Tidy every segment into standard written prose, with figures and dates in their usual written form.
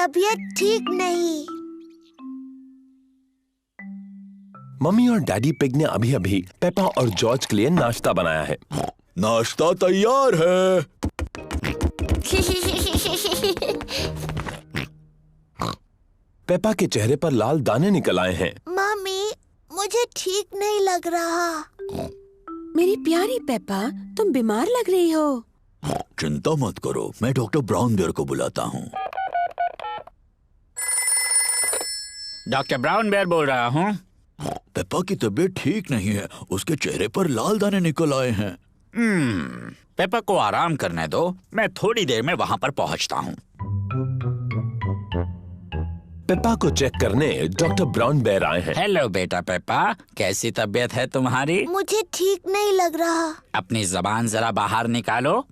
तबीयत ठीक नहीं। मम्मी और डैडी पिग ने अभी-अभी पेपा और जॉर्ज के लिए नाश्ता बनाया है। नाश्ता तैयार है। पेपा के चेहरे पर लाल दाने निकल आए हैं। मम्मी, मुझे ठीक नहीं लग रहा। मेरी प्यारी पेपा, तुम बीमार लग रही हो। चिंता मत करो, मैं डॉक्टर ब्राउन बेयर को बुलाता हूँ। डॉक्टर ब्राउन बेयर बोल रहा हूँ। पेपा की तबीयत ठीक नहीं है, उसके चेहरे पर लाल दाने निकल आए हैं। पेपा को आराम करने दो, मैं थोड़ी देर में वहाँ पर पहुँचता हूँ। पेपा को चेक करने डॉक्टर ब्राउन बेयर आए हैं। हेलो बेटा पेपा, कैसी तबीयत है तुम्हारी? मुझे ठीक नहीं लग रहा। अपनी जबान जरा बाहर निकालो।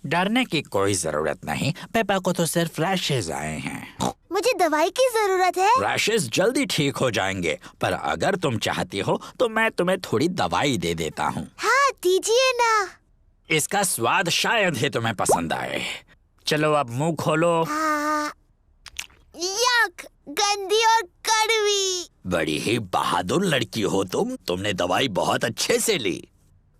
डरने की कोई जरूरत नहीं, पेपा को तो सिर्फ रैशेज आए हैं। मुझे दवाई की जरूरत है। रैशेज जल्दी ठीक हो जाएंगे, पर अगर तुम चाहती हो तो मैं तुम्हें थोड़ी दवाई दे देता हूँ। हाँ, दीजिए ना। इसका स्वाद शायद ही तुम्हें पसंद आए। चलो अब मुंह खोलो। यक, गंदी और कड़वी। बड़ी ही बहादुर लड़की हो तुमने दवाई बहुत अच्छे से ली।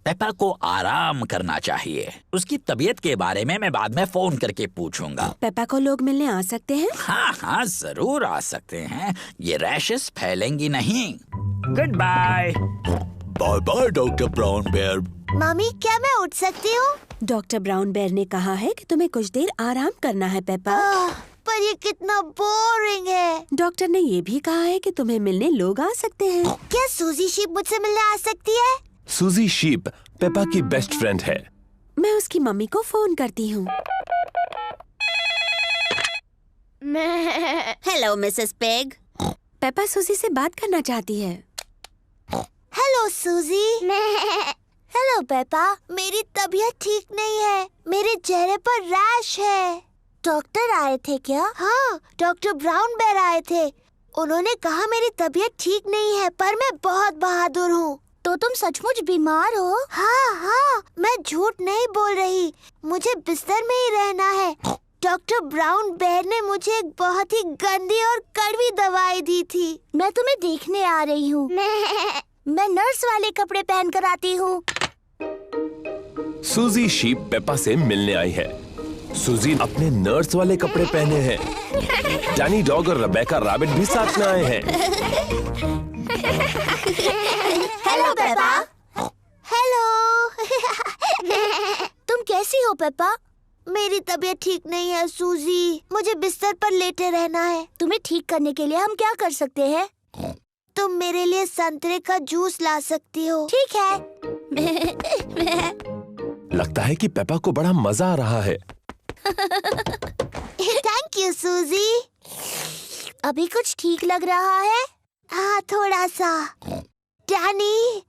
पेपा को आराम करना चाहिए। उसकी तबीयत के बारे में मैं बाद में फोन करके पूछूंगा। पेपा को लोग मिलने आ सकते हैं? हाँ, जरूर आ सकते हैं। ये रैशेस फैलेंगी नहीं। Good bye. Bye bye doctor brown bear. Mummy, क्या मैं उठ सकती हूँ? डॉक्टर ब्राउन बेयर ने कहा है कि तुम्हें कुछ देर आराम करना है पेपा। पर ये कितना बोरिंग है। डॉक्टर ने ये भी कहा है कि तुम्हें मिलने लोग आ सकते हैं। क्या सूजी शीप मुझसे मिलने आ सकती है? सूजी शीप पेपा की बेस्ट फ्रेंड है। मैं उसकी मम्मी को फोन करती हूँ। Hello Mrs pig. पेपा सूजी से बात करना चाहती है। हेलो सूजी। हेलो पेपा, मेरी तबीयत ठीक नहीं है। मेरे चेहरे पर रैश है। डॉक्टर आए थे क्या? हाँ, डॉक्टर ब्राउन बेयर आए थे। उन्होंने कहा मेरी तबीयत ठीक नहीं है, पर मैं बहुत बहादुर हूँ। तो तुम सचमुच बीमार हो? हाँ, मैं झूठ नहीं बोल रही। मुझे बिस्तर में ही रहना है। डॉक्टर ब्राउन बेयर ने मुझे एक बहुत ही गंदी और कड़वी दवाई दी थी। मैं तुम्हें देखने आ रही हूँ। मैं नर्स वाले कपड़े पहन कर आती हूँ। सूजी शीप पेपा से मिलने आई है। सूजी अपने नर्स वाले कपड़े पहने हैं। डैनी डॉग और रेबेका रैबिट भी साथ में आए हैं। Hello Peppa. हेलो। तुम कैसी हो पेपा? मेरी तबीयत ठीक नहीं है सूजी। मुझे बिस्तर पर लेटे रहना है। तुम्हें ठीक करने के लिए हम क्या कर सकते हैं? तुम मेरे लिए संतरे का जूस ला सकती हो। ठीक है। लगता है कि पेपा को बड़ा मजा आ रहा है। थैंक यू सूजी। अभी कुछ ठीक लग रहा है? हाँ, थोड़ा सा। डैनी,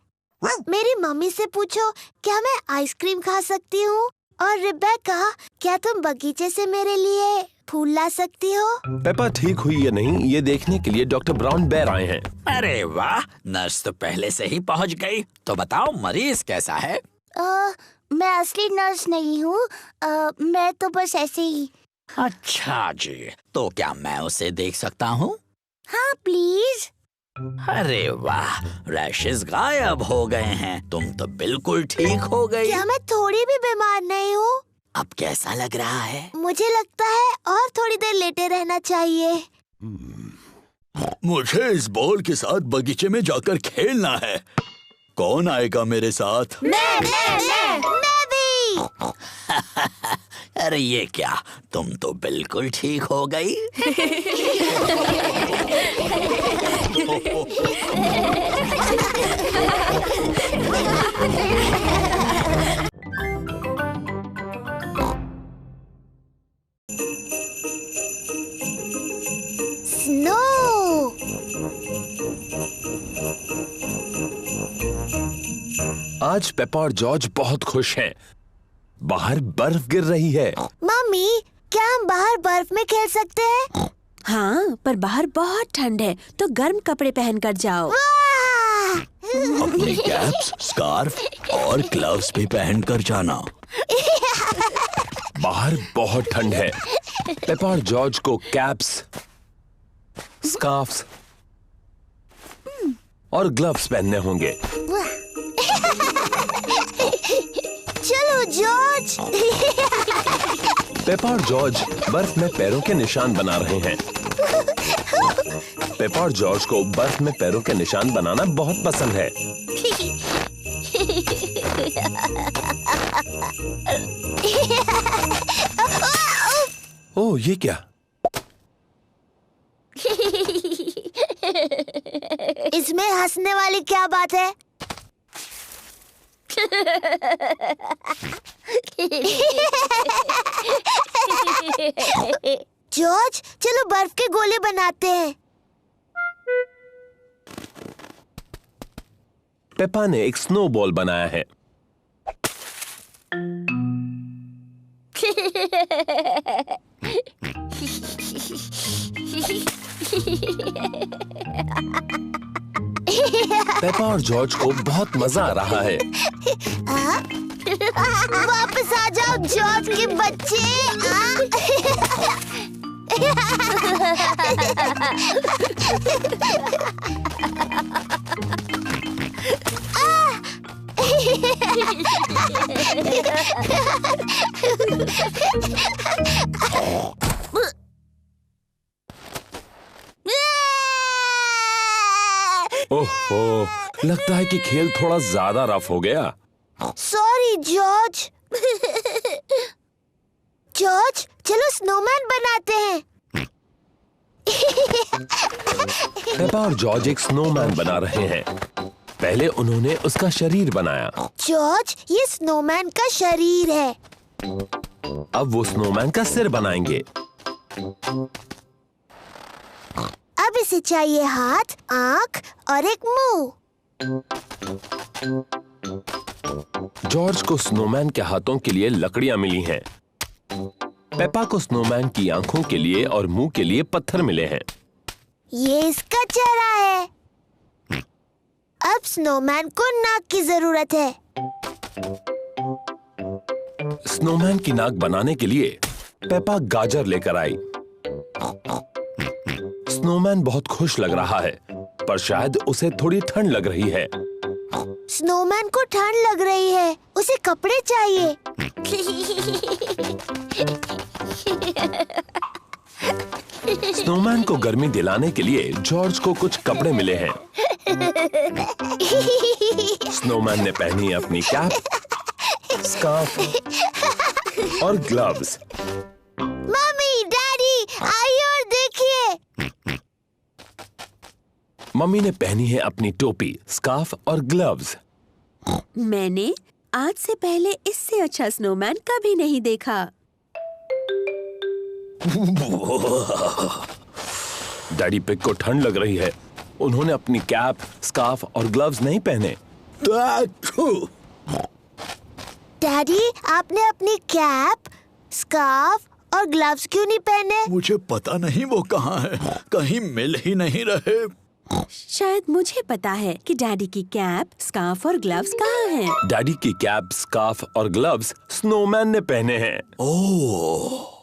मेरी मम्मी से पूछो क्या मैं आइसक्रीम खा सकती हूँ? और रेबेका, क्या तुम बगीचे से मेरे लिए फूल ला सकती हो? पेपा ठीक हुई या नहीं, ये देखने के लिए डॉक्टर ब्राउन बेयर आए हैं। अरे वाह, नर्स तो पहले से ही पहुँच गई। तो बताओ मरीज कैसा है? मैं असली नर्स नहीं हूँ। मैं तो बस ऐसे ही। अच्छा जी, तो क्या मैं उसे देख सकता हूँ? हाँ प्लीज। अरे वाह, रैशेस गायब हो गए हैं। तुम तो बिल्कुल ठीक हो गई। क्या मैं थोड़ी भी बीमार नहीं हूँ? अब कैसा लग रहा है? मुझे लगता है और थोड़ी देर लेटे रहना चाहिए। मुझे इस बॉल के साथ बगीचे में जाकर खेलना है। कौन आएगा मेरे साथ? मैं भी। अरे ये क्या, तुम तो बिल्कुल ठीक हो गई। स्नो। आज पेपा और जॉर्ज बहुत खुश हैं। बाहर बर्फ गिर रही है। मम्मी, क्या हम बाहर बर्फ में खेल सकते हैं? हाँ, पर बाहर बहुत ठंड है, तो गर्म कपड़े पहन कर जाओ। अपनी कैप्स, स्कार्फ और ग्लव्स भी पहन कर जाना। बाहर बहुत ठंड है। पेपा और जॉर्ज को कैप्स, स्कार्फ्स और ग्लव्स पहनने होंगे। चलो जॉर्ज। पेपा और जॉर्ज बर्फ में पैरों के निशान बना रहे हैं। पेपा और जॉर्ज को बर्फ में पैरों के निशान बनाना बहुत पसंद है। ओह, ये क्या? इसमें हंसने वाली क्या बात है? जॉर्ज, चलो बर्फ के गोले बनाते हैं। पेपा ने एक स्नोबॉल बनाया है। पेपा और जॉर्ज को बहुत मजा आ रहा है। वापस आ जाओ जॉर्ज के बच्चे। ओह, लगता है कि खेल थोड़ा ज्यादा रफ हो गया। Sorry George. जॉर्ज, चलो स्नोमैन बनाते हैं। पेपा और जॉर्ज एक स्नोमैन बना रहे हैं। पहले उन्होंने उसका शरीर बनाया। जॉर्ज, ये स्नोमैन का शरीर है। अब वो स्नोमैन का सिर बनाएंगे। अब इसे चाहिए हाथ, आंख और एक मुंह। जॉर्ज को स्नोमैन के हाथों के लिए लकड़ियां मिली हैं। पेपा को स्नोमैन की आंखों के लिए और मुंह के लिए पत्थर मिले हैं। ये इसका चेहरा है। अब स्नोमैन को नाक की जरूरत है। स्नोमैन की नाक बनाने के लिए पेपा गाजर लेकर आई। स्नोमैन बहुत खुश लग रहा है, पर शायद उसे थोड़ी ठंड लग रही है। स्नोमैन को ठंड लग रही है, उसे कपड़े चाहिए। स्नोमैन को गर्मी दिलाने के लिए जॉर्ज को कुछ कपड़े मिले हैं। स्नोमैन ने पहनी अपनी कैप, स्कार्फ और ग्लव्स। मम्मी, डैडी, आइए और देखिए। मम्मी ने पहनी है अपनी टोपी, स्कार्फ और ग्लव्स। मैंने आज से पहले इससे अच्छा स्नोमैन कभी नहीं देखा। डैडी पिग को ठंड लग रही है। उन्होंने अपनी कैप, स्कार्फ और ग्लव्स नहीं पहने। डैडी, आपने अपनी कैप, स्कार्फ और ग्लव्स क्यों नहीं पहने? मुझे पता नहीं वो कहाँ है, कहीं मिल ही नहीं रहे। शायद मुझे पता है कि डैडी की कैप, स्कार्फ और ग्लव्स कहाँ हैं। डैडी की कैप, स्कार्फ और ग्लव्स स्नोमैन ने पहने हैं। ओह,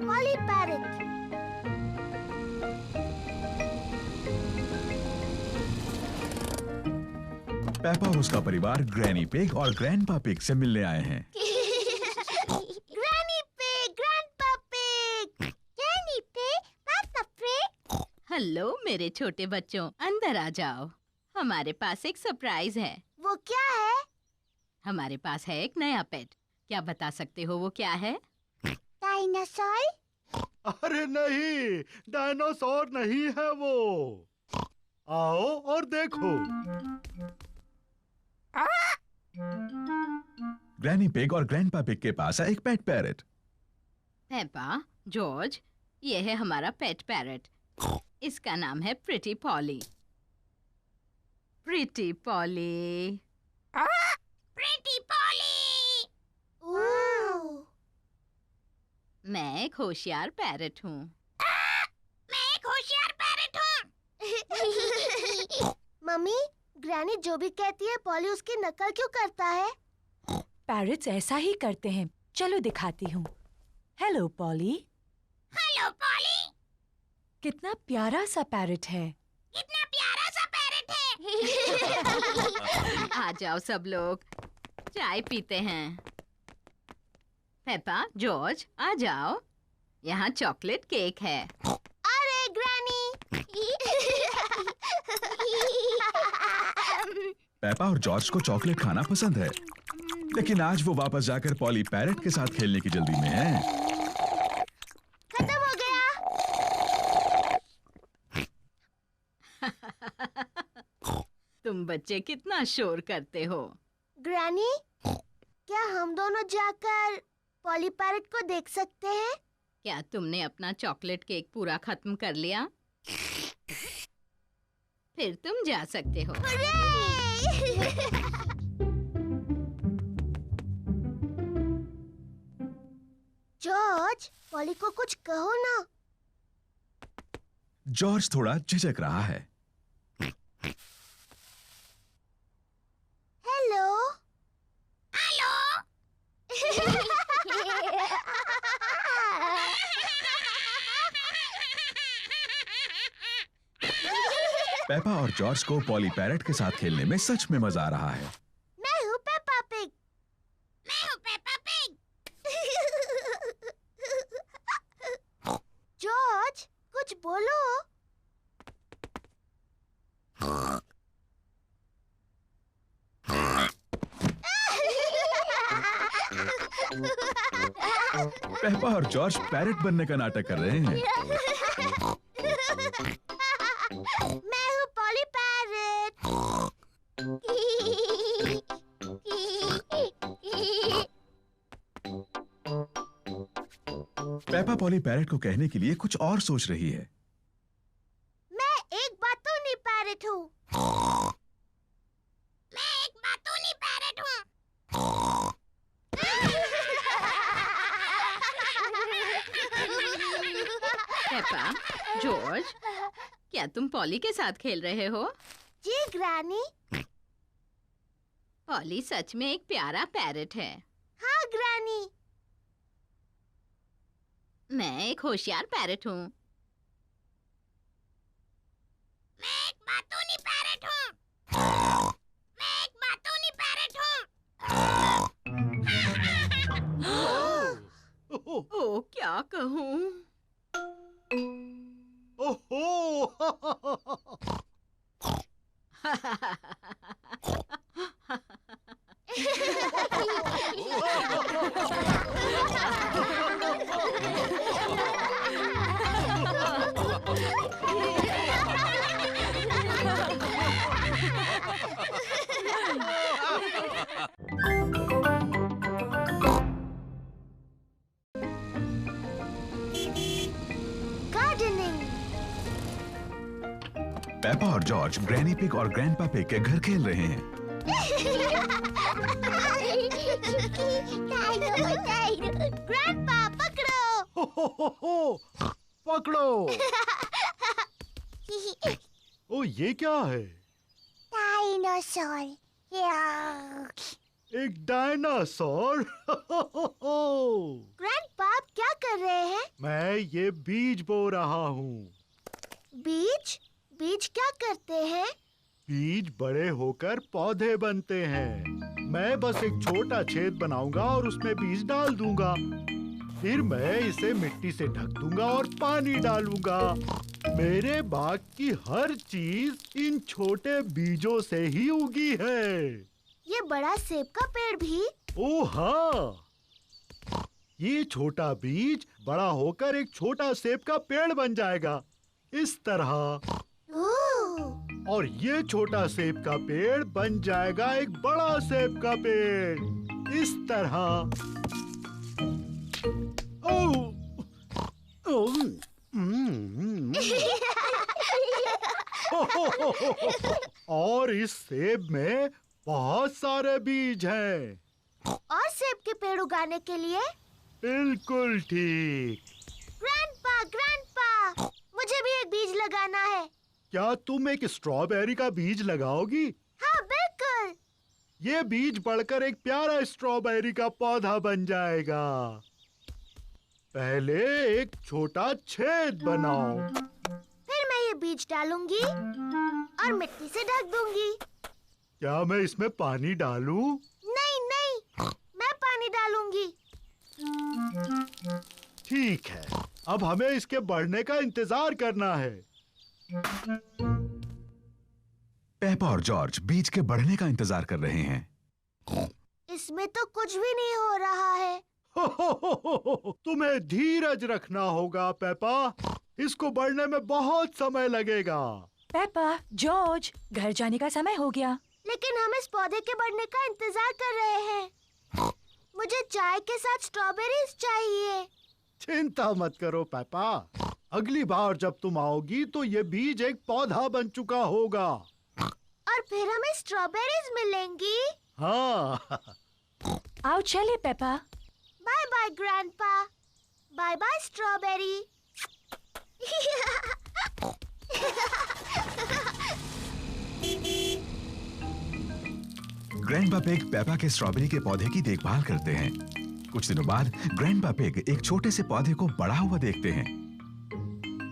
Polly Parrot। पेपा और उसका परिवार ग्रैनी पिग और ग्रैंडपा पिग से मिलने आए हैं। Granny pig, grandpa pig, granny pig, पापा पिग। हेलो मेरे छोटे बच्चों, अंदर आ जाओ। हमारे पास एक सरप्राइज है। वो क्या है? हमारे पास है एक नया पेट। क्या बता सकते हो वो क्या है? डायनासोर? अरे नहीं, डायनासोर नहीं है वो। आओ और देखो। ग्रैनी पिग और ग्रैंडपा पिग के पास है एक पेट पैरट। पेपा, जॉर्ज, ये है हमारा पेट पैरट। इसका नाम है pretty poly. Pretty poly. Pretty poly. मैं एक होशियार पैरट हूँ। मैं एक होशियार पैरट हूँ। मम्मी, ग्रैनी जो भी कहती है पॉली उसकी नकल क्यों करता है? पैरट्स ऐसा ही करते हैं। चलो दिखाती हूँ। Hello poly. Hello poly. कितना प्यारा सा पैरट है। कितना प्यारा सा पैरट है। आ जाओ सब लोग, चाय पीते हैं। पेपा, जॉर्ज, आ जाओ, यहाँ चॉकलेट केक है। अरे ग्रैनी। पेपा और जॉर्ज को चॉकलेट खाना पसंद है, लेकिन आज वो वापस जाकर पॉली पैरट के साथ खेलने की जल्दी में है। खत्म हो गया। तुम बच्चे कितना शोर करते हो। ग्रैनी, क्या हम दोनों जाकर पॉली पैरट को देख सकते हैं? क्या तुमने अपना चॉकलेट केक पूरा खत्म कर लिया? फिर तुम जा सकते हो। जॉर्ज, पॉली को कुछ कहो ना। जॉर्ज थोड़ा झिझक रहा है। हेलो। हेलो। पेपा और जॉर्ज को पॉली पैरट के साथ खेलने में सच में मजा आ रहा है। मैं हूँ पेपा पिग। मैं हूँ पेपा पिग। जॉर्ज, कुछ बोलो। पेपा और जॉर्ज पैरट बनने का नाटक कर रहे हैं। मैं हूँ poly parrot. Peppa poly parrot को कहने के लिए कुछ और सोच रही है। मैं एक बातूनी पैरट हूँ। मैं एक बातूनी पैरट हूँ। पेपा, जॉर्ज, क्या तुम पॉली के साथ खेल रहे हो? जी ग्रैनी। पॉली सच में एक प्यारा पैरट है। हाँ ग्रैनी। मैं एक होशियार पैरट हूँ। मैं एक बातूनी पैरट हूँ। मैं एक बातूनी पैरट हूँ। ओ, क्या कहूँ? ओहो। गार्डनिंग। पेपा और जॉर्ज ग्रैनी पिग और ग्रैंडपा पिग के घर खेल रहे हैं। ग्रैंडपा पकड़ो। पकड़ो। ओ, ये क्या है? डायनासोर। एक डायनासोर। ग्रैंडपा आप क्या कर रहे हैं? मैं ये बीज बो रहा हूँ। बीज? बीज क्या करते हैं? बीज बड़े होकर पौधे बनते हैं। मैं बस एक छोटा छेद बनाऊंगा और उसमें बीज डाल दूंगा। फिर मैं इसे मिट्टी से ढक दूंगा और पानी डालूंगा। मेरे बाग की हर चीज इन छोटे बीजों से ही उगी है। ये बड़ा सेब का पेड़ भी? ओह हाँ, ये छोटा बीज बड़ा होकर एक छोटा सेब का पेड़ बन जाएगा, इस तरह। और ये छोटा सेब का पेड़ बन जाएगा एक बड़ा सेब का पेड़, इस तरह। ओह, ओह, और इस सेब में बहुत सारे बीज हैं। और सेब के पेड़ उगाने के लिए बिल्कुल ठीक। ग्रैंडपा, मुझे भी एक बीज लगाना है। क्या तुम एक स्ट्रॉबेरी का बीज लगाओगी? हाँ बिल्कुल। ये बीज बढ़कर एक प्यारा स्ट्रॉबेरी का पौधा बन जाएगा। पहले एक छोटा छेद बनाओ। फिर मैं ये बीज डालूंगी और मिट्टी से ढक दूंगी। क्या मैं इसमें पानी डालूं? नहीं, मैं पानी डालूंगी। ठीक है, अब हमें इसके बढ़ने का इंतजार करना है। पेपा और जॉर्ज बीज के बढ़ने का इंतजार कर रहे हैं। इसमें तो कुछ भी नहीं हो रहा है। तुम्हें धीरज रखना होगा पेपा, इसको बढ़ने में बहुत समय लगेगा। पेपा, जॉर्ज, घर जाने का समय हो गया। लेकिन हम इस पौधे के बढ़ने का इंतजार कर रहे हैं। मुझे चाय के साथ स्ट्रॉबेरीज चाहिए। चिंता मत करो पेपा, अगली बार जब तुम आओगी तो ये बीज एक पौधा बन चुका होगा और फिर हमें स्ट्रॉबेरीज मिलेंगी। हाँ। आओ चले Peppa. Bye bye grandpa, bye bye strawberry. Grandpa pig Peppa के स्ट्रॉबेरी के पौधे की देखभाल करते हैं। कुछ दिनों बाद ग्रैंडपा पिग एक छोटे से पौधे को बड़ा हुआ देखते हैं।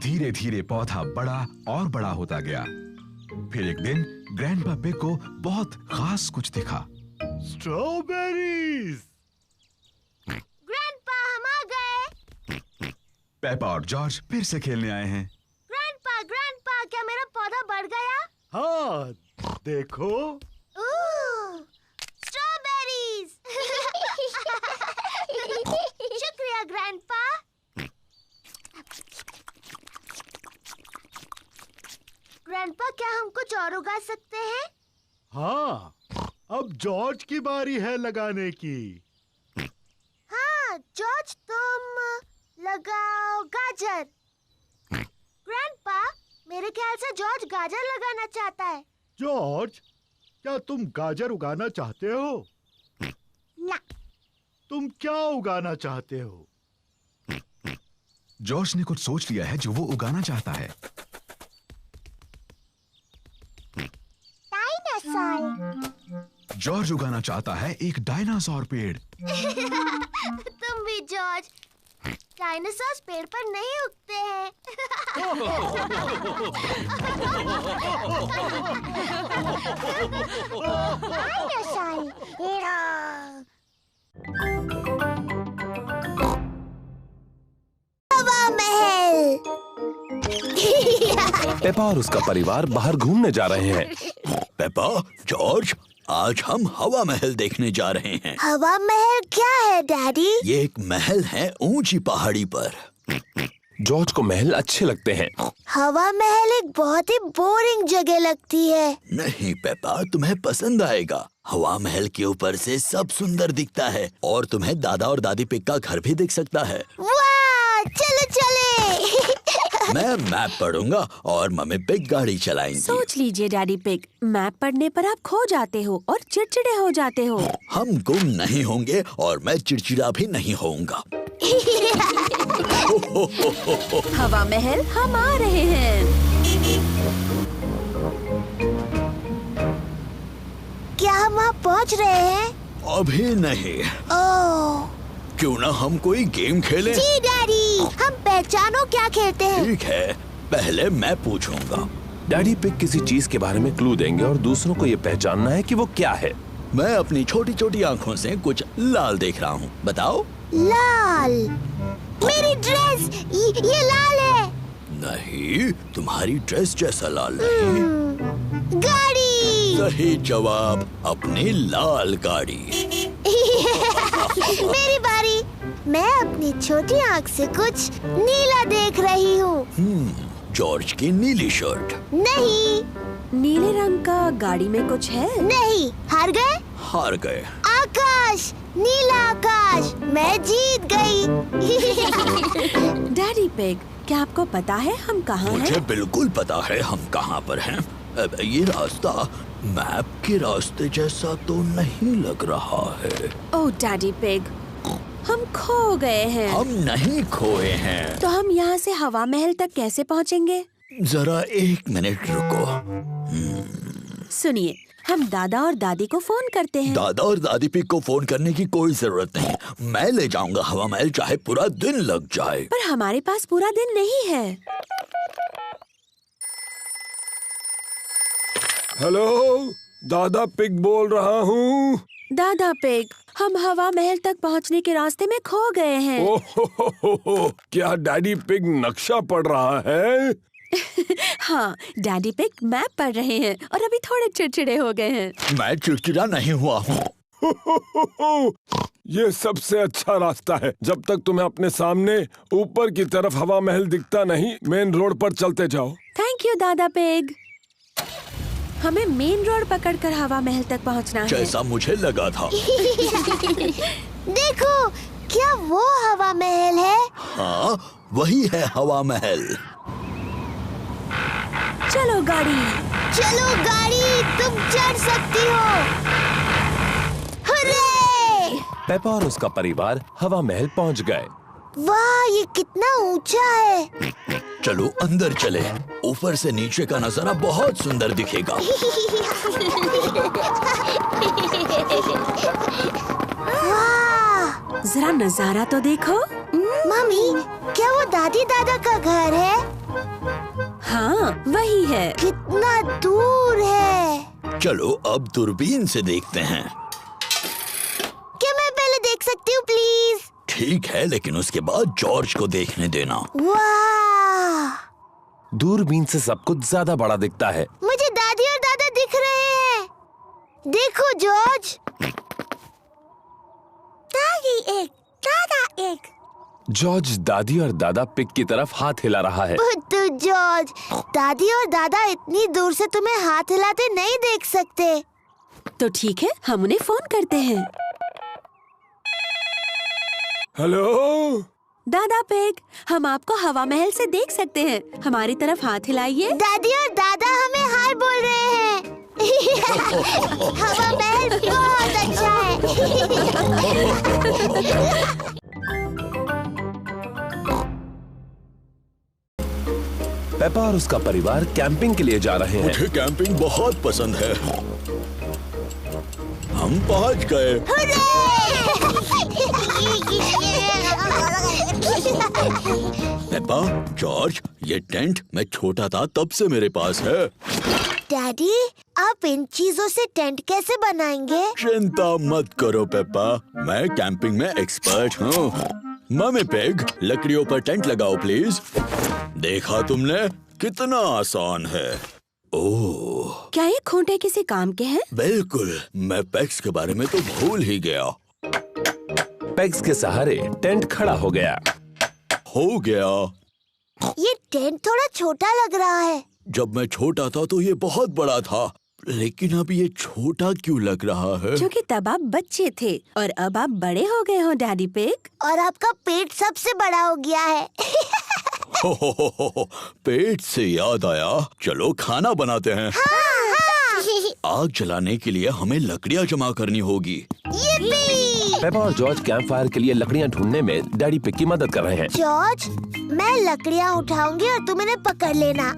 धीरे धीरे पौधा बड़ा और बड़ा होता गया। फिर एक दिन ग्रैंडपा पिग को बहुत खास कुछ दिखा। स्ट्रॉबेरीज। ग्रैंडपा, हम आ गए। पेपा और जॉर्ज फिर से खेलने आए हैं। ग्रैंडपा, क्या मेरा पौधा बढ़ गया? हाँ, देखो। स्ट्रॉबेरीज। शुक्रिया ग्रैंडपा। ग्रैंडपा, क्या हम कुछ और उगा सकते हैं? हाँ, अब जॉर्ज की बारी है लगाने की। हाँ जॉर्ज, तुम लगाओ गाजर। ग्रैंडपा, मेरे ख्याल से जॉर्ज गाजर लगाना चाहता है। जॉर्ज, क्या तुम गाजर उगाना चाहते हो? ना। तुम क्या उगाना चाहते हो? जॉर्ज ने कुछ सोच लिया है जो वो उगाना चाहता है। डायनासोर। जॉर्ज उगाना चाहता है एक डायनासोर पेड़। तुम भी जॉर्ज। डायनासोर पेड़ पर नहीं उगते हैं। हवा महल। पेपा और उसका परिवार बाहर घूमने जा रहे हैं। पेपा, जॉर्ज, आज हम हवा महल देखने जा रहे हैं। हवा महल क्या है डैडी? ये एक महल है ऊंची पहाड़ी पर। जॉर्ज को महल अच्छे लगते हैं। हवा महल एक बहुत ही बोरिंग जगह लगती है। नहीं पेपा, तुम्हें पसंद आएगा। हवा महल के ऊपर से सब सुंदर दिखता है और तुम्हें दादा और दादी पिग का घर भी दिख सकता है। वाह, चलो चले। मैं मैप पढ़ूंगा और मम्मी पिग गाड़ी चलाएंगी। सोच लीजिए डैडी पिग, मैप पढ़ने पर आप खो जाते हो और चिड़चिड़े हो जाते हो। हम गुम नहीं होंगे और मैं चिड़चिड़ा भी नहीं होऊंगा। हवा महल हम आ रहे हैं। क्या हम वहाँ पहुँच रहे हैं? अभी नहीं। ओह। क्यों ना हम कोई गेम खेलें? जी डैडी, हम पहचानो क्या खेलते हैं। ठीक है, पहले मैं पूछूंगा। डैडी पिग किसी चीज के बारे में क्लू देंगे और दूसरों को ये पहचानना है कि वो क्या है। मैं अपनी छोटी छोटी आँखों से कुछ लाल देख रहा हूँ, बताओ। लाल। मेरी ड्रेस, ये लाल है। नहीं, तुम्हारी ड्रेस जैसा लाल नहीं। गाड़ी। सही जवाब, अपनी लाल गाड़ी। मेरी बारी। मैं अपनी छोटी आँख से कुछ नीला देख रही हूँ। जॉर्ज की नीली शर्ट। नहीं। नीले रंग का गाड़ी में कुछ है? नहीं। हार गए? हार गए। आकाश, नीला आकाश, मैं जीत गई। डैडी पिग, क्या आपको पता है हम कहाँ हैं? मुझे बिल्कुल पता है हम कहाँ पर हैं। ये रास्ता मैप के रास्ते जैसा तो नहीं लग रहा है। ओह डैडी पिग, हम खो गए हैं। हम नहीं खोए हैं। तो हम यहाँ से हवा महल तक कैसे पहुँचेंगे? जरा 1 मिनट रुको। सुनिए, हम दादा और दादी को फोन करते हैं। दादा और दादी पिग को फोन करने की कोई जरूरत नहीं। मैं ले जाऊंगा हवा महल, चाहे पूरा दिन लग जाए। पर हमारे पास पूरा दिन नहीं है। हेलो, दादा पिग बोल रहा हूँ। दादा पिग, हम हवा महल तक पहुँचने के रास्ते में खो गए हैं। ओहो, क्या डैडी पिग नक्शा पढ़ रहा है? हाँ, डैडी पिग मैप पढ़ रहे हैं और अभी थोड़े चिड़चिड़े हो गए हैं। मैं चिड़चिड़ा नहीं हुआ हूँ। ये सबसे अच्छा रास्ता है। जब तक तुम्हें अपने सामने ऊपर की तरफ हवा महल दिखता नहीं, मेन रोड पर चलते जाओ। थैंक यू दादा पिग। हमें मेन रोड पकड़कर हवा महल तक पहुंचना है। जैसा मुझे लगा था। देखो, क्या वो हवा महल है? हाँ, वही है हवा महल। चलो गाड़ी। चलो गाड़ी, तुम चढ़ सकती हो। हुर्रे! पेपा और उसका परिवार हवा महल पहुंच गए। वाह, ये कितना ऊंचा है। चलो अंदर चले। ऊपर से नीचे का नजारा बहुत सुंदर दिखेगा। वाह! जरा नजारा तो देखो। मम्मी, क्या वो दादी दादा का घर है? हाँ, वही है। कितना दूर है। चलो अब दूरबीन से देखते हैं। क्या मैं पहले देख सकती हूँ प्लीज? ठीक है, लेकिन उसके बाद जॉर्ज को देखने देना। वाह! दूरबीन से सब कुछ ज्यादा बड़ा दिखता है। मुझे दादी और दादा दिख रहे हैं। देखो जॉर्ज। दादी एक, दादा एक। जॉर्ज दादी और दादा पिग की तरफ हाथ हिला रहा है। बुद्धू जॉर्ज, दादी और दादा इतनी दूर से तुम्हें हाथ हिलाते नहीं देख सकते। तो ठीक है, हम उन्हें फोन करते हैं। हेलो दादा पिग, हम आपको हवा महल से देख सकते हैं। हमारी तरफ हाथ हिलाइए। दादी और दादा हमें हाय बोल रहे हैं। हवा महल बहुत अच्छा है। पेपा और उसका परिवार कैंपिंग के लिए जा रहे हैं। मुझे कैंपिंग बहुत पसंद है। हम पहुंच गए। पेपा, जॉर्ज, ये टेंट मैं छोटा था तब से मेरे पास है। डैडी, आप इन चीजों से टेंट कैसे बनाएंगे? चिंता मत करो पेपा, मैं कैंपिंग में एक्सपर्ट हूँ। मम्मी पिग, लकड़ियों पर टेंट लगाओ प्लीज। देखा तुमने, कितना आसान है। ओह, क्या ये खूंटे किसी काम के हैं? बिल्कुल, मैं पेग्स के बारे में तो भूल ही गया। पेग्स के सहारे टेंट खड़ा हो गया। हो गया। ये टेंट थोड़ा छोटा लग रहा है। जब मैं छोटा था तो ये बहुत बड़ा था, लेकिन अब ये छोटा क्यों लग रहा है? क्योंकि तब आप बच्चे थे और अब आप बड़े हो गए हो डैडी पिग। और आपका पेट सबसे बड़ा हो गया है। हो, पेट से याद आया, चलो खाना बनाते हैं। हाँ, हाँ। आग जलाने के लिए हमें लकड़ियाँ जमा करनी होगी। पेपा और जॉर्ज कैंप फायर के लिए लकड़ियाँ ढूंढने में डैडी पिग की मदद कर रहे हैं। जॉर्ज, मैं लकड़ियाँ उठाऊंगी और तुम इन्हें पकड़ लेना।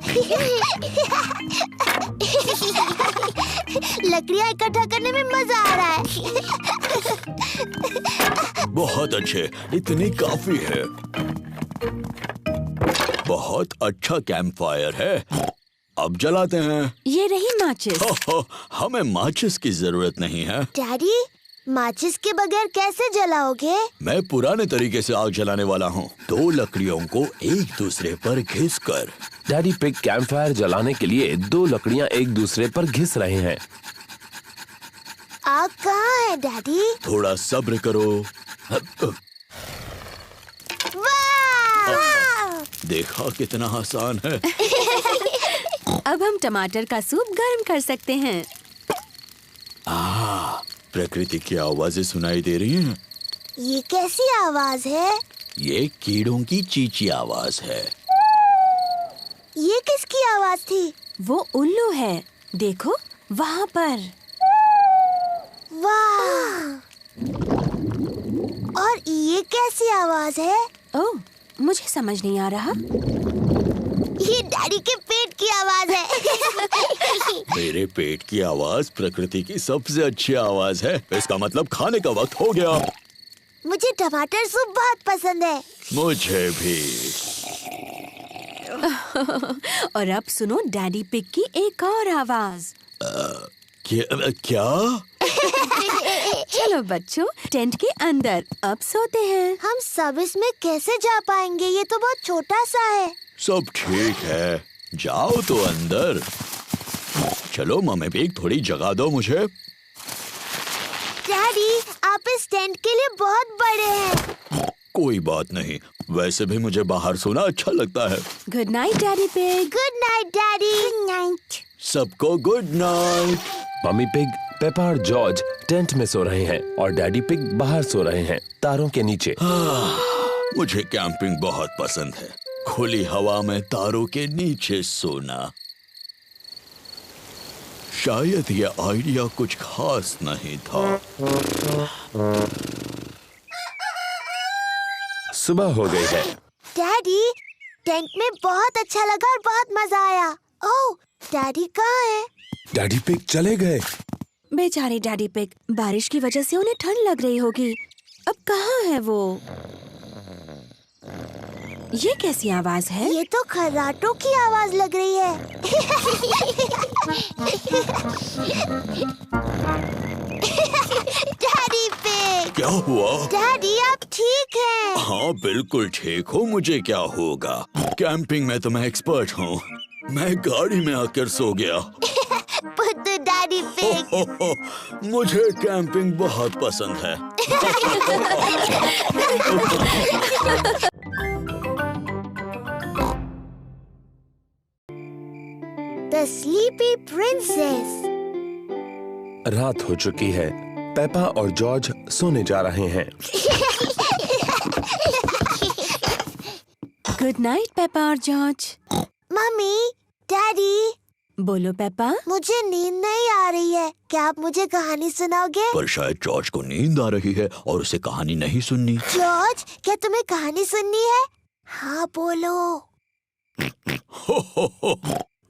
लकड़ियाँ इकट्ठा करने में मजा आ रहा है। बहुत अच्छे, इतनी काफी है। बहुत अच्छा कैंप फायर है। अब जलाते हैं। ये रही माचिस। हमें माचिस की जरूरत नहीं है। डैडी, माचिस के बगैर कैसे जलाओगे? मैं पुराने तरीके से आग जलाने वाला हूँ। 2 लकड़ियों को एक दूसरे पर घिसकर। डैडी पिग कैंप फायर जलाने के लिए 2 लकड़ियाँ एक दूसरे पर घिस रहे हैं। आग कहाँ है डैडी? थोड़ा सब्र करो। वाह! देखा कितना आसान है। अब हम टमाटर का सूप गर्म कर सकते हैं। प्रकृति की आवाजें सुनाई दे रही हैं। ये कैसी आवाज है? ये कीड़ों की चींची आवाज है। ये किसकी आवाज थी? वो उल्लू है, देखो वहाँ पर। वाह! और ये कैसी आवाज है? ओह, मुझे समझ नहीं आ रहा। ये डैडी के पेट की आवाज है। मेरे पेट की आवाज प्रकृति की सबसे अच्छी आवाज है। इसका मतलब खाने का वक्त हो गया। मुझे टमाटर सूप बहुत पसंद है। मुझे भी। और अब सुनो डैडी पिग की एक और आवाज। क्या? चलो बच्चों, टेंट के अंदर अब सोते हैं। हम सब इसमें कैसे जा पाएंगे? ये तो बहुत छोटा सा है। सब ठीक है, जाओ तो अंदर। चलो मम्मी पिग, थोड़ी जगह दो मुझे। डैडी, आप इस टेंट के लिए बहुत बड़े हैं। कोई बात नहीं, वैसे भी मुझे बाहर सोना अच्छा लगता है। Good night daddy pig. Good night daddy. Good night. सबको good night. Mummy pig, Peppa और जॉर्ज टेंट में सो रहे हैं और डैडी पिग बाहर सो रहे हैं, तारों के नीचे। मुझे कैंपिंग बहुत पसंद है, खुली हवा में तारों के नीचे सोना। शायद ये आइडिया कुछ खास नहीं था। सुबह हो गई है। डैडी, टेंट में बहुत अच्छा लगा और बहुत मजा आया। ओह, डैडी कहाँ है? डैडी पिग चले गए। बेचारे डैडी पिग, बारिश की वजह से उन्हें ठंड लग रही होगी। अब कहाँ है वो? ये कैसी आवाज है? ये तो खर्राटों की आवाज लग रही है। Daddy pig. क्या हुआ? डैडी, आप ठीक हैं? हाँ बिल्कुल ठीक हूँ, मुझे क्या होगा? कैंपिंग में तो मैं एक्सपर्ट हूँ। मैं गाड़ी में आकर सो गया। पुत्तू डैडी पिग। मुझे कैंपिंग बहुत पसंद है। The Sleepy Princess। रात हो चुकी है। पेपा और जॉर्ज सोने जा रहे हैं। गुड नाइट पेपा और जॉर्ज। Mummy, daddy. बोलो पेपा। मुझे नींद नहीं आ रही है, क्या आप मुझे कहानी सुनाओगे? पर शायद जॉर्ज को नींद आ रही है और उसे कहानी नहीं सुननी। जॉर्ज, क्या तुम्हें कहानी सुननी है? हाँ बोलो।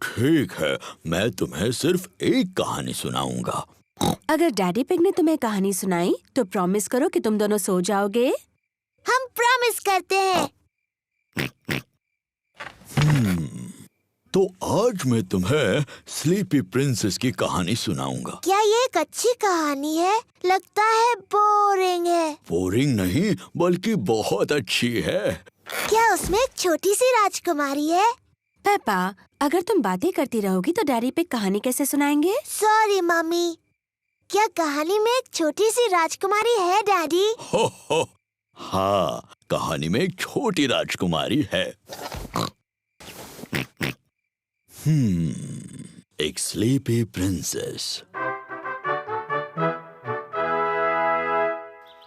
ठीक है, मैं तुम्हें सिर्फ एक कहानी सुनाऊंगा। अगर डैडी पिग ने तुम्हें कहानी सुनाई तो प्रॉमिस करो कि तुम दोनों सो जाओगे। हम प्रॉमिस करते हैं। तो आज मैं तुम्हें स्लीपी प्रिंसेस की कहानी सुनाऊंगा। क्या ये एक अच्छी कहानी है? लगता है बोरिंग है। बोरिंग नहीं, बल्कि बहुत अच्छी है। क्या उसमें एक छोटी सी राजकुमारी है? पेपा, अगर तुम बातें करती रहोगी तो डैडी पिग कहानी कैसे सुनाएंगे? Sorry mummy. क्या कहानी में एक छोटी सी राजकुमारी है डैडी? हो, हाँ, कहानी में एक छोटी राजकुमारी है। एक स्लीपी प्रिंसेस।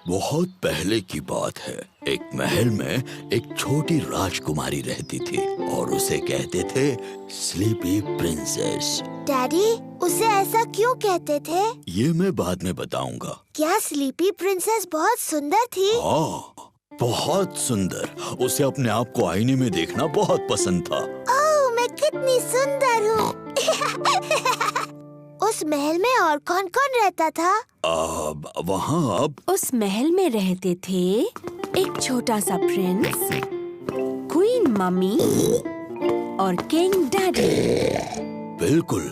बहुत पहले की बात है, एक महल में एक छोटी राजकुमारी रहती थी और उसे कहते थे स्लीपी प्रिंसेस। डैडी, उसे ऐसा क्यों कहते थे? ये मैं बाद में बताऊंगा। क्या स्लीपी प्रिंसेस बहुत सुंदर थी? हाँ, बहुत सुंदर। उसे अपने आप को आईने में देखना बहुत पसंद था। ओह, मैं कितनी सुंदर हूँ। उस महल में और कौन-कौन रहता था? वहाँ उस महल में रहते थे एक छोटा सा प्रिंस, क्वीन मम्मी और किंग डैडी। बिल्कुल,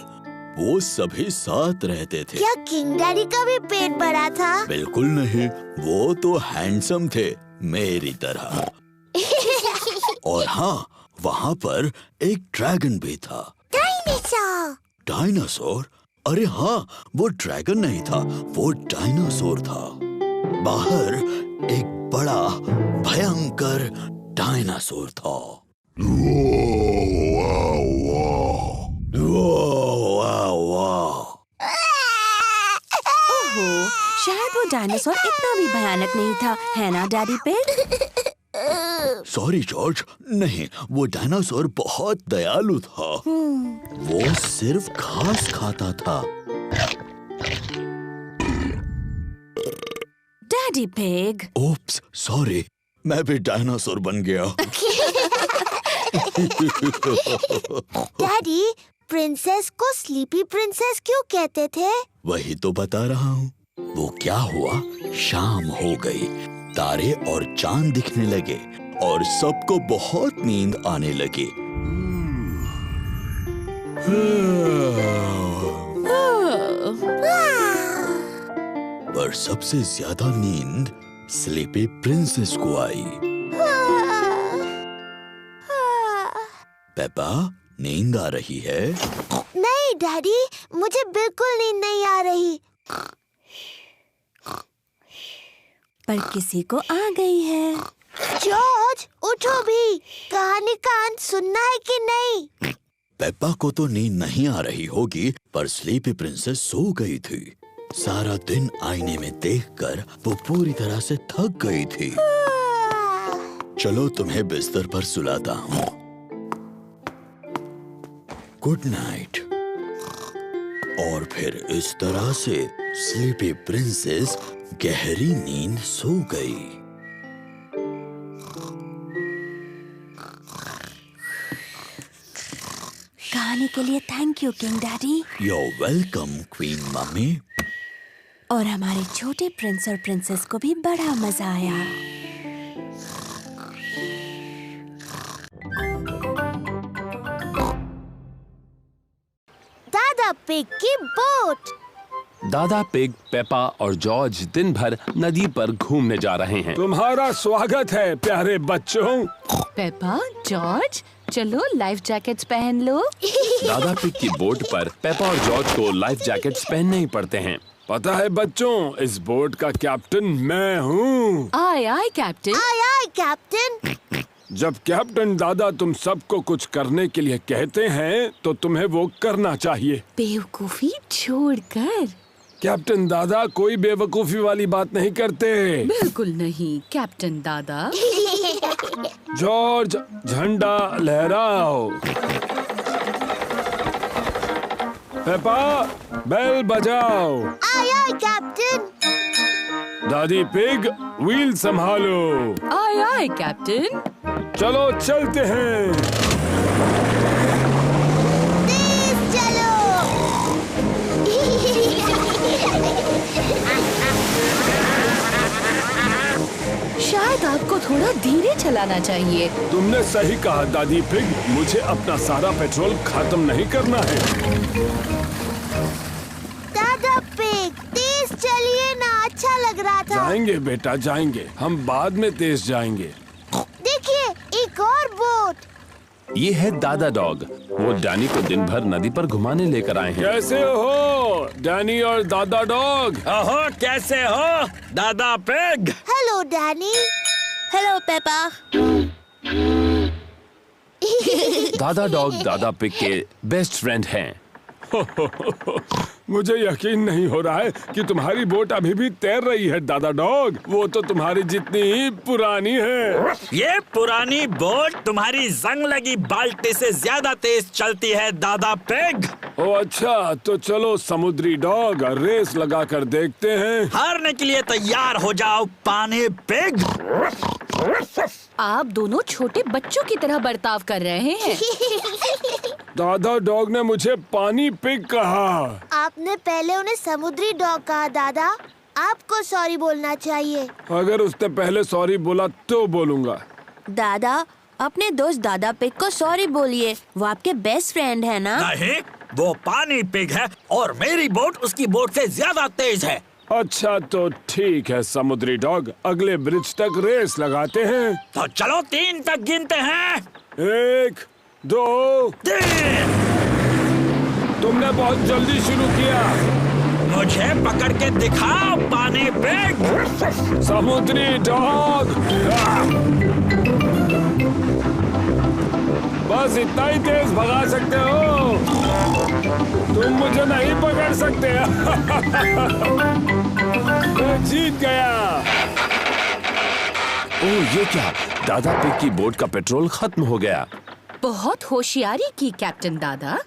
वो सभी साथ रहते थे। क्या किंग डैडी का भी पेट बड़ा था? बिल्कुल नहीं, वो तो हैंडसम थे, मेरी तरह। और हाँ, वहाँ पर एक ड्रैगन भी था। डायनासोर। डायनासोर? अरे हाँ, वो ड्रैगन नहीं था, वो डायनासोर था। बाहर एक बड़ा भयंकर डायनासोर था। ओहो, शायद वो डायनासोर इतना भी भयानक नहीं था, है ना डैडी पिग? सॉरी जॉर्ज, नहीं, वो डायनासोर बहुत दयालु था। वो सिर्फ घास खाता था। Daddy pig. ओप्स, सॉरी, मैं भी डायनासोर बन गया। डैडी, प्रिंसेस को स्लीपी प्रिंसेस क्यों कहते थे? वही तो बता रहा हूँ। वो क्या हुआ, शाम हो गई, तारे और चांद दिखने लगे और सबको बहुत नींद आने लगी। पर सबसे ज्यादा नींद स्लीपी प्रिंसेस को आई। पेपा, नींद आ रही है? नहीं डैडी, मुझे बिल्कुल नींद नहीं आ रही। पर किसी को आ गई है। जॉर्ज, उठो भी, कहानी का अंत सुनना है कि नहीं? पेप्पा को तो नींद नहीं आ रही होगी, पर स्लीपी प्रिंसेस सो गई थी। सारा दिन आईने में देखकर वो पूरी तरह से थक गई थी। चलो तुम्हें बिस्तर पर सुलाता हूँ। Good night. और फिर इस तरह से स्लीपी प्रिंसेस गहरी नींद सो गई। कहानी के लिए thank you king daddy. You're welcome, queen mummy. और हमारे छोटे प्रिंस और प्रिंसेस को भी बड़ा मजा आया। दादा पिग की बोट। दादा पिग, पेपा और जॉर्ज दिन भर नदी पर घूमने जा रहे हैं। तुम्हारा स्वागत है प्यारे बच्चों। पेपा, जॉर्ज, चलो लाइफ जैकेट्स पहन लो। दादा पिग की बोट पर पेपा और जॉर्ज को लाइफ जैकेट्स पहनने ही पड़ते हैं। पता है बच्चों, इस बोट का कैप्टन मैं हूँ। आय आय कैप्टन। आय आय कैप्टन। जब कैप्टन दादा तुम सबको कुछ करने के लिए कहते हैं तो तुम्हें वो करना चाहिए। बेवकूफी छोड़कर। कैप्टन दादा कोई बेवकूफी वाली बात नहीं करते। बिल्कुल नहीं कैप्टन दादा। जॉर्ज, झंडा लहराओ। पेपा, बेल बजाओ। Aye aye captain. दादी पिग, व्हील संभालो। आय आय कैप्टन। चलो चलते हैं। तेज चलो। शायद आपको थोड़ा धीरे चलाना चाहिए। तुमने सही कहा दादी पिग, मुझे अपना सारा पेट्रोल खत्म नहीं करना है। दादा पिग, तेज चलिए ना, अच्छा लग रहा था। जाएंगे बेटा, जाएंगे, हम बाद में तेज जाएंगे। देखिए, एक और बोट। ये है दादा डॉग। वो डैनी को दिन भर नदी पर घुमाने लेकर आए हैं। कैसे हो डैनी और दादा डॉग? ओहो, कैसे हो दादा pig? Hello Danny. Hello Peppa. दादा डॉग दादा पिग के बेस्ट फ्रेंड हैं। मुझे यकीन नहीं हो रहा है कि तुम्हारी बोट अभी भी तैर रही है दादा डॉग। वो तो तुम्हारी जितनी ही पुरानी है। ये पुरानी बोट तुम्हारी जंग लगी बाल्टी से ज्यादा तेज चलती है दादा पिग। ओ अच्छा, तो चलो समुद्री डॉग, रेस लगा कर देखते हैं। हारने के लिए तैयार हो जाओ पानी पिग। आप दोनों छोटे बच्चों की तरह बर्ताव कर रहे हैं। दादा डॉग ने मुझे पानी पिग कहा। आपने पहले उन्हें समुद्री डॉग कहा दादा। आपको सॉरी बोलना चाहिए। अगर उसने पहले सॉरी बोला तो बोलूंगा। दादा, अपने दोस्त दादा पिग को सॉरी बोलिए। वो आपके बेस्ट फ्रेंड है ना? नहीं, वो पानी पिग है और मेरी बोट उसकी बोट से ज्यादा तेज है। अच्छा तो ठीक है समुद्री डॉग, अगले ब्रिज तक रेस लगाते हैं। तो चलो 3 तक गिनते हैं। 1, 2, 3। तुमने बहुत जल्दी शुरू किया। मुझे पकड़ के दिखाओ पानी पिग। समुद्री डॉग, बस इतना ही तेज भगा सकते हो, तुम मुझे नहीं पकड़ सकते। मैं जीत गया। ओह, ये क्या? दादा पिग की बोट का पेट्रोल खत्म हो गया। बहुत होशियारी की कैप्टन दादा।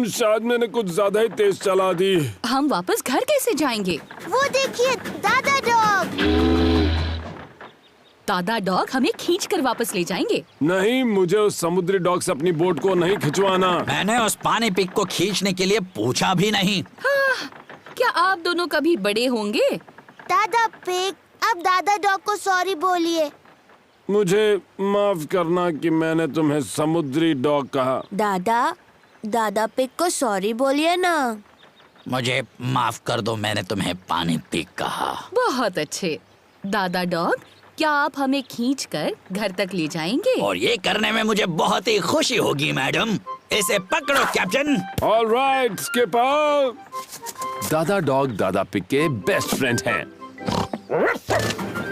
शायद मैंने कुछ ज्यादा ही तेज चला दी। हम वापस घर कैसे जाएंगे? वो देखिए दादा डॉग। दादा डॉग हमें खींच कर वापस ले जाएंगे। नहीं, मुझे उस समुद्री डॉग से अपनी बोट को नहीं खिंचवाना। मैंने उस पानी पिग को खींचने के लिए पूछा भी नहीं। हाँ, क्या आप दोनों कभी बड़े होंगे? दादा पिग, अब दादा डॉग को सॉरी बोलिए। मुझे माफ करना कि मैंने तुम्हें समुद्री डॉग कहा। दादा पिग को सॉरी बोलिए ना। मुझे माफ कर दो, मैंने तुम्हें पानी पिग कहा। बहुत अच्छे। दादा डॉग, क्या आप हमें खींचकर घर तक ले जाएंगे? और ये करने में मुझे बहुत ही खुशी होगी मैडम। इसे पकड़ो कैप्टन। All right skipper. दादा डॉग दादा पिग के बेस्ट फ्रेंड हैं।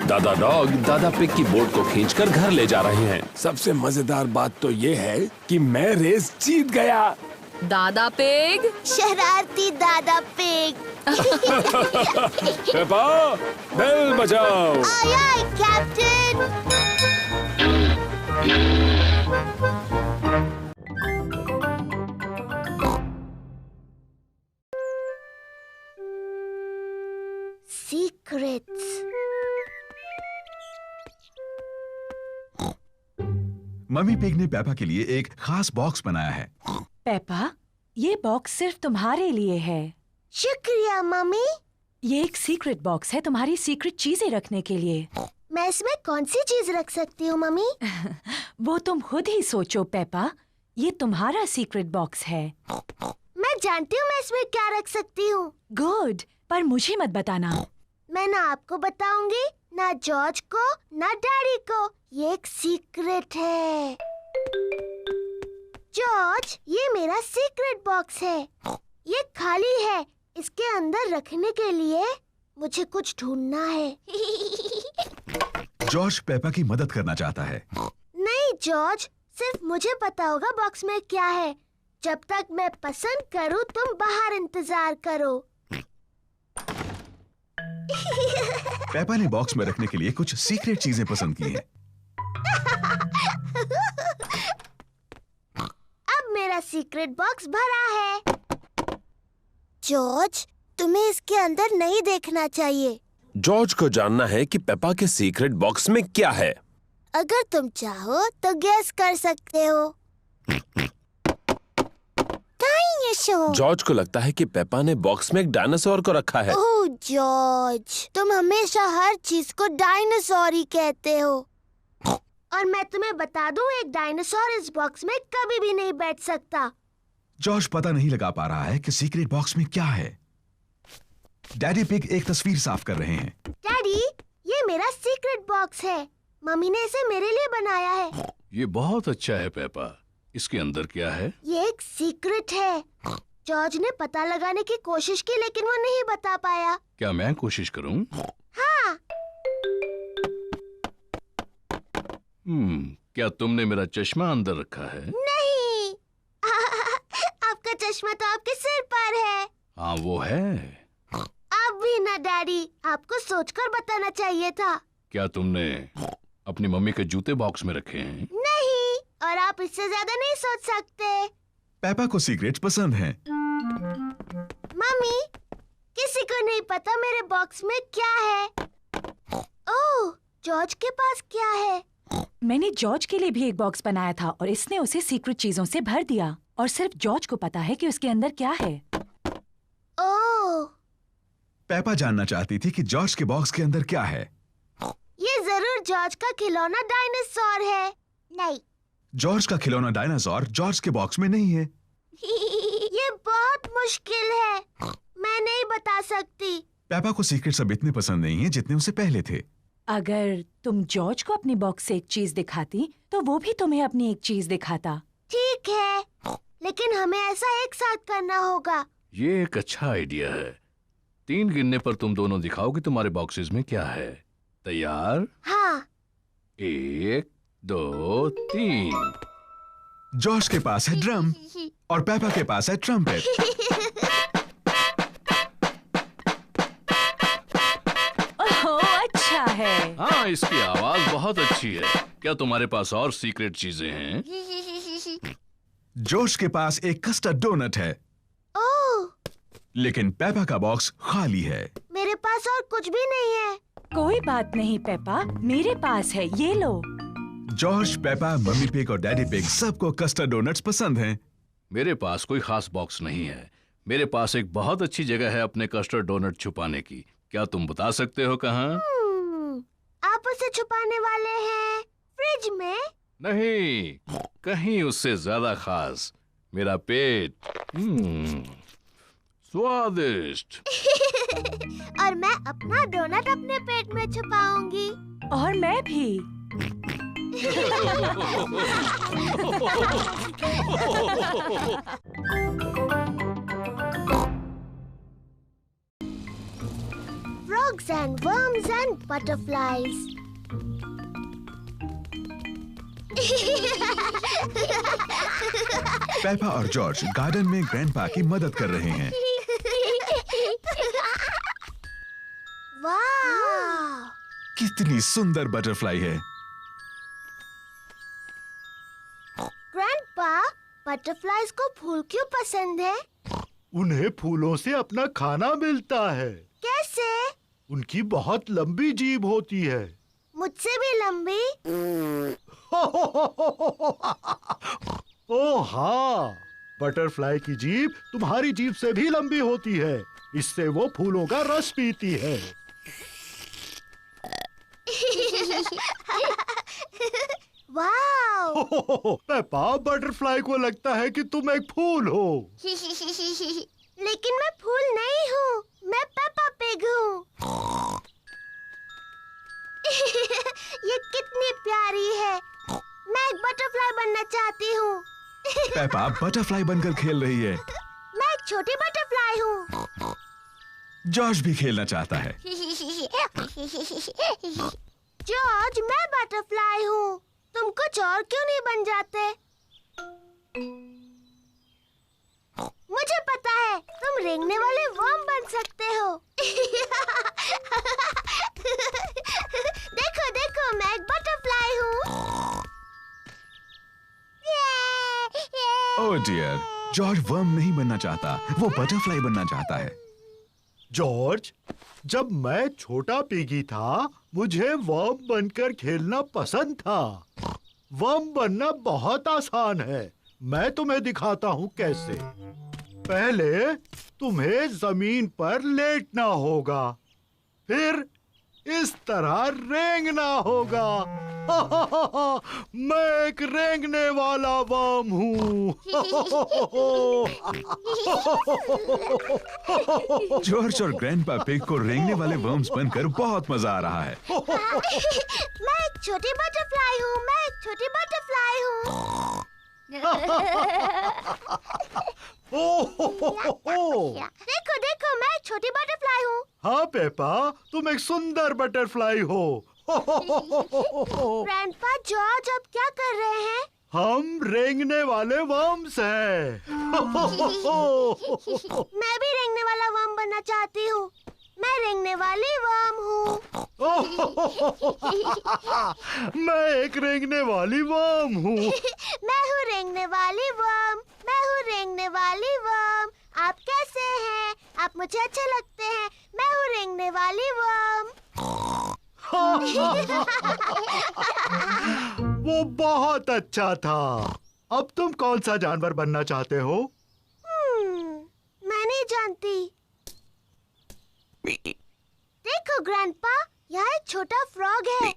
दादा डॉग दादा पिग की बोट को खींचकर घर ले जा रहे हैं। सबसे मजेदार बात तो ये है कि मैं रेस जीत गया। दादा पिग, शरारती दादा पिग। पेपा, बेल बजाओ। Aye aye captain. Secrets. Mummy pig ने पेपा के लिए एक खास बॉक्स बनाया है। पेपा, ये बॉक्स सिर्फ तुम्हारे लिए है। शुक्रिया मम्मी। ये एक सीक्रेट बॉक्स है तुम्हारी सीक्रेट चीजें रखने के लिए। मैं इसमें कौन सी चीज रख सकती हूँ मम्मी? वो तुम खुद ही सोचो पेपा। ये तुम्हारा सीक्रेट बॉक्स है। मैं जानती हूँ मैं इसमें क्या रख सकती हूँ। गुड, पर मुझे मत बताना। मैं ना आपको बताऊंगी, ना जॉर्ज को, ना डैडी को। ये एक सीक्रेट है। जॉर्ज, ये मेरा सीक्रेट बॉक्स है। ये खाली है। इसके अंदर रखने के लिए मुझे कुछ ढूंढना है। जॉर्ज पेपा की मदद करना चाहता है। नहीं जॉर्ज, सिर्फ मुझे पता होगा बॉक्स में क्या है। जब तक मैं पसंद करूं, तुम बाहर इंतजार करो। पेपा ने बॉक्स में रखने के लिए कुछ सीक्रेट चीजें पसंद की हैं। अब मेरा सीक्रेट बॉक्स भरा है। जॉर्ज, तुम्हें इसके अंदर नहीं देखना चाहिए। जॉर्ज को जानना है कि पेपा के सीक्रेट बॉक्स में क्या है। अगर तुम चाहो तो गेस कर सकते हो। जॉर्ज को लगता है कि पेपा ने बॉक्स में एक डायनासोर को रखा है। ओह जॉर्ज, तुम हमेशा हर चीज को डायनासोर ही कहते हो। और मैं तुम्हें बता दूं, एक डायनासोर इस बॉक्स में कभी भी नहीं बैठ सकता। जॉर्ज पता नहीं लगा पा रहा है कि सीक्रेट बॉक्स में क्या है। डैडी पिग एक तस्वीर साफ कर रहे हैं। डैडी, ये मेरा सीक्रेट बॉक्स है। मम्मी ने इसे मेरे लिए बनाया है। ये बहुत अच्छा है पेपा। इसके अंदर क्या है? ये एक सीक्रेट है। जॉर्ज ने पता लगाने की कोशिश की, लेकिन वो नहीं बता पाया। क्या मैं कोशिश करूं? हाँ। क्या तुमने मेरा चश्मा अंदर रखा है? नहीं। आपका चश्मा तो आपके सिर पर है। हाँ वो है। अब भी ना डैडी, आपको सोचकर बताना चाहिए था। क्या तुमने अपनी मम्मी के जूते बॉक्स में रखे हैं? नहीं, और आप इससे ज्यादा नहीं सोच सकते। पेपा को सीक्रेट्स पसंद हैं। मम्मी, किसी को नहीं पता मेरे बॉक्स में क्या है। ओह, जॉर्ज के पास क्या है? मैंने जॉर्ज के लिए भी एक बॉक्स बनाया था और इसने उसे सीक्रेट चीजों से भर दिया। और सिर्फ जॉर्ज को पता है कि उसके अंदर क्या है। ओह। पेपा जानना चाहती थी कि जॉर्ज के बॉक्स के अंदर क्या है। ये जरूर जॉर्ज का खिलौना डायनासोर है। नहीं। जॉर्ज का खिलौना डायनासोर जॉर्ज के बॉक्स में नहीं है। ये बहुत मुश्किल है। मैं नहीं बता सकती। पेपा को सीक्रेट्स अब इतने पसंद नहीं है जितने उसे पहले थे। अगर तुम जॉर्ज को अपनी बॉक्स से एक चीज दिखाती, तो वो भी तुम्हें अपनी एक चीज दिखाता। ठीक है, लेकिन हमें ऐसा एक साथ करना होगा। ये एक अच्छा आइडिया है। 3 गिनने पर तुम दोनों दिखाओ कि तुम्हारे बॉक्सेस में क्या है। तैयार? हाँ। 1, 2, 3। जॉर्ज के पास है ड्रम और पेपा के पास है ट्रम्पेट। ओह, अच्छा है। हाँ, इसकी आवाज बहुत अच्छी है। क्या तुम्हारे पास और सीक्रेट चीजें हैं? जॉर्ज के पास एक कस्टर्ड डोनट है। ओह। लेकिन पेपा का बॉक्स खाली है। मेरे पास और कुछ भी नहीं है। कोई बात नहीं पेपा, मेरे पास है, ये लो। जॉर्ज, पेपा, मम्मी पिग और डैडी पिग सबको कस्टर्ड डोनट्स पसंद हैं। मेरे पास कोई खास बॉक्स नहीं है। मेरे पास एक बहुत अच्छी जगह है अपने कस्टर्ड डोनट छुपाने की। क्या तुम बता सकते हो कहाँ? आप उसे छुपाने वाले हैं फ्रिज में? नहीं, कहीं उससे ज्यादा खास, मेरा पेट। स्वादिष्ट। और मैं अपना डोनट अपने पेट में छुपाऊंगी। और मैं भी। Frogs and worms and butterflies. Peppa और जॉर्ज गार्डन में ग्रैंडपा की मदद कर रहे हैं। वाह! कितनी सुंदर बटरफ्लाई है। ग्रैंडपा, बटरफ्लाइज को फूल क्यों पसंद है? उन्हें फूलों से अपना खाना मिलता है। कैसे? उनकी बहुत लंबी जीभ होती है। मुझसे भी लंबी? ओह हाँ, बटरफ्लाई की जीभ तुम्हारी जीभ से भी लंबी होती है। इससे वो फूलों का रस पीती है। वाओ! पेपा, बटरफ्लाई को लगता है कि तुम एक फूल हो। लेकिन मैं फूल नहीं हूँ, मैं पेपा पिग हूँ। ये कितनी प्यारी है। मैं एक बटरफ्लाई बनना चाहती हूँ। पेपा बटरफ्लाई बनकर खेल रही है। मैं एक छोटी बटरफ्लाई हूँ। जॉर्ज भी खेलना चाहता है। जॉर्ज, मैं बटरफ्लाई हूँ। तुम कुछ और क्यों नहीं बन जाते? मुझे पता है, तुम रेंगने वाले वर्म बन सकते हो। देखो देखो, मैं एक बटरफ्लाई हूँ। ओह डियर, जॉर्ज वर्म नहीं बनना चाहता, वो बटरफ्लाई बनना चाहता है। जॉर्ज, जब मैं छोटा पिगी था, मुझे वर्म बनकर खेलना पसंद था। वर्म बनना बहुत आसान है। मैं तुम्हें दिखाता हूँ कैसे। पहले तुम्हें जमीन पर लेटना होगा, फिर इस तरह रेंगना होगा। मैं एक रेंगने वाला वर्म हूँ। जॉर्ज और ग्रैंडपा पिग को रेंगने वाले वर्म्स बनकर बहुत मजा आ रहा है। मैं एक छोटी बटरफ्लाई हूँ। मैं एक छोटी बटरफ्लाई हूँ। देखो देखो, मैं एक छोटी बटरफ्लाई हूँ। हाँ पेपा, तुम एक सुंदर बटरफ्लाई हो। ग्रैंडपा, जॉर्ज अब क्या कर रहे हैं? हम रेंगने वाले वर्म्स हैं। मैं भी रेंगने वाला वर्म बनना चाहती हूँ। मैं रेंगने वाली वर्म हूँ। मैं एक रेंगने वाली वर्म हूँ। मैं हूँ रेंगने वाली वर्म। मैं हूँ रेंगने वाली वर्म। आप कैसे हैं? आप मुझे अच्छे लगते हैं। मैं हूँ रेंगने वाली वर्म। वो बहुत अच्छा था। अब तुम कौन सा जानवर बनना चाहते हो? मैं नहीं जानती। देखो ग्रैंडपा, यहाँ एक छोटा फ्रॉग है।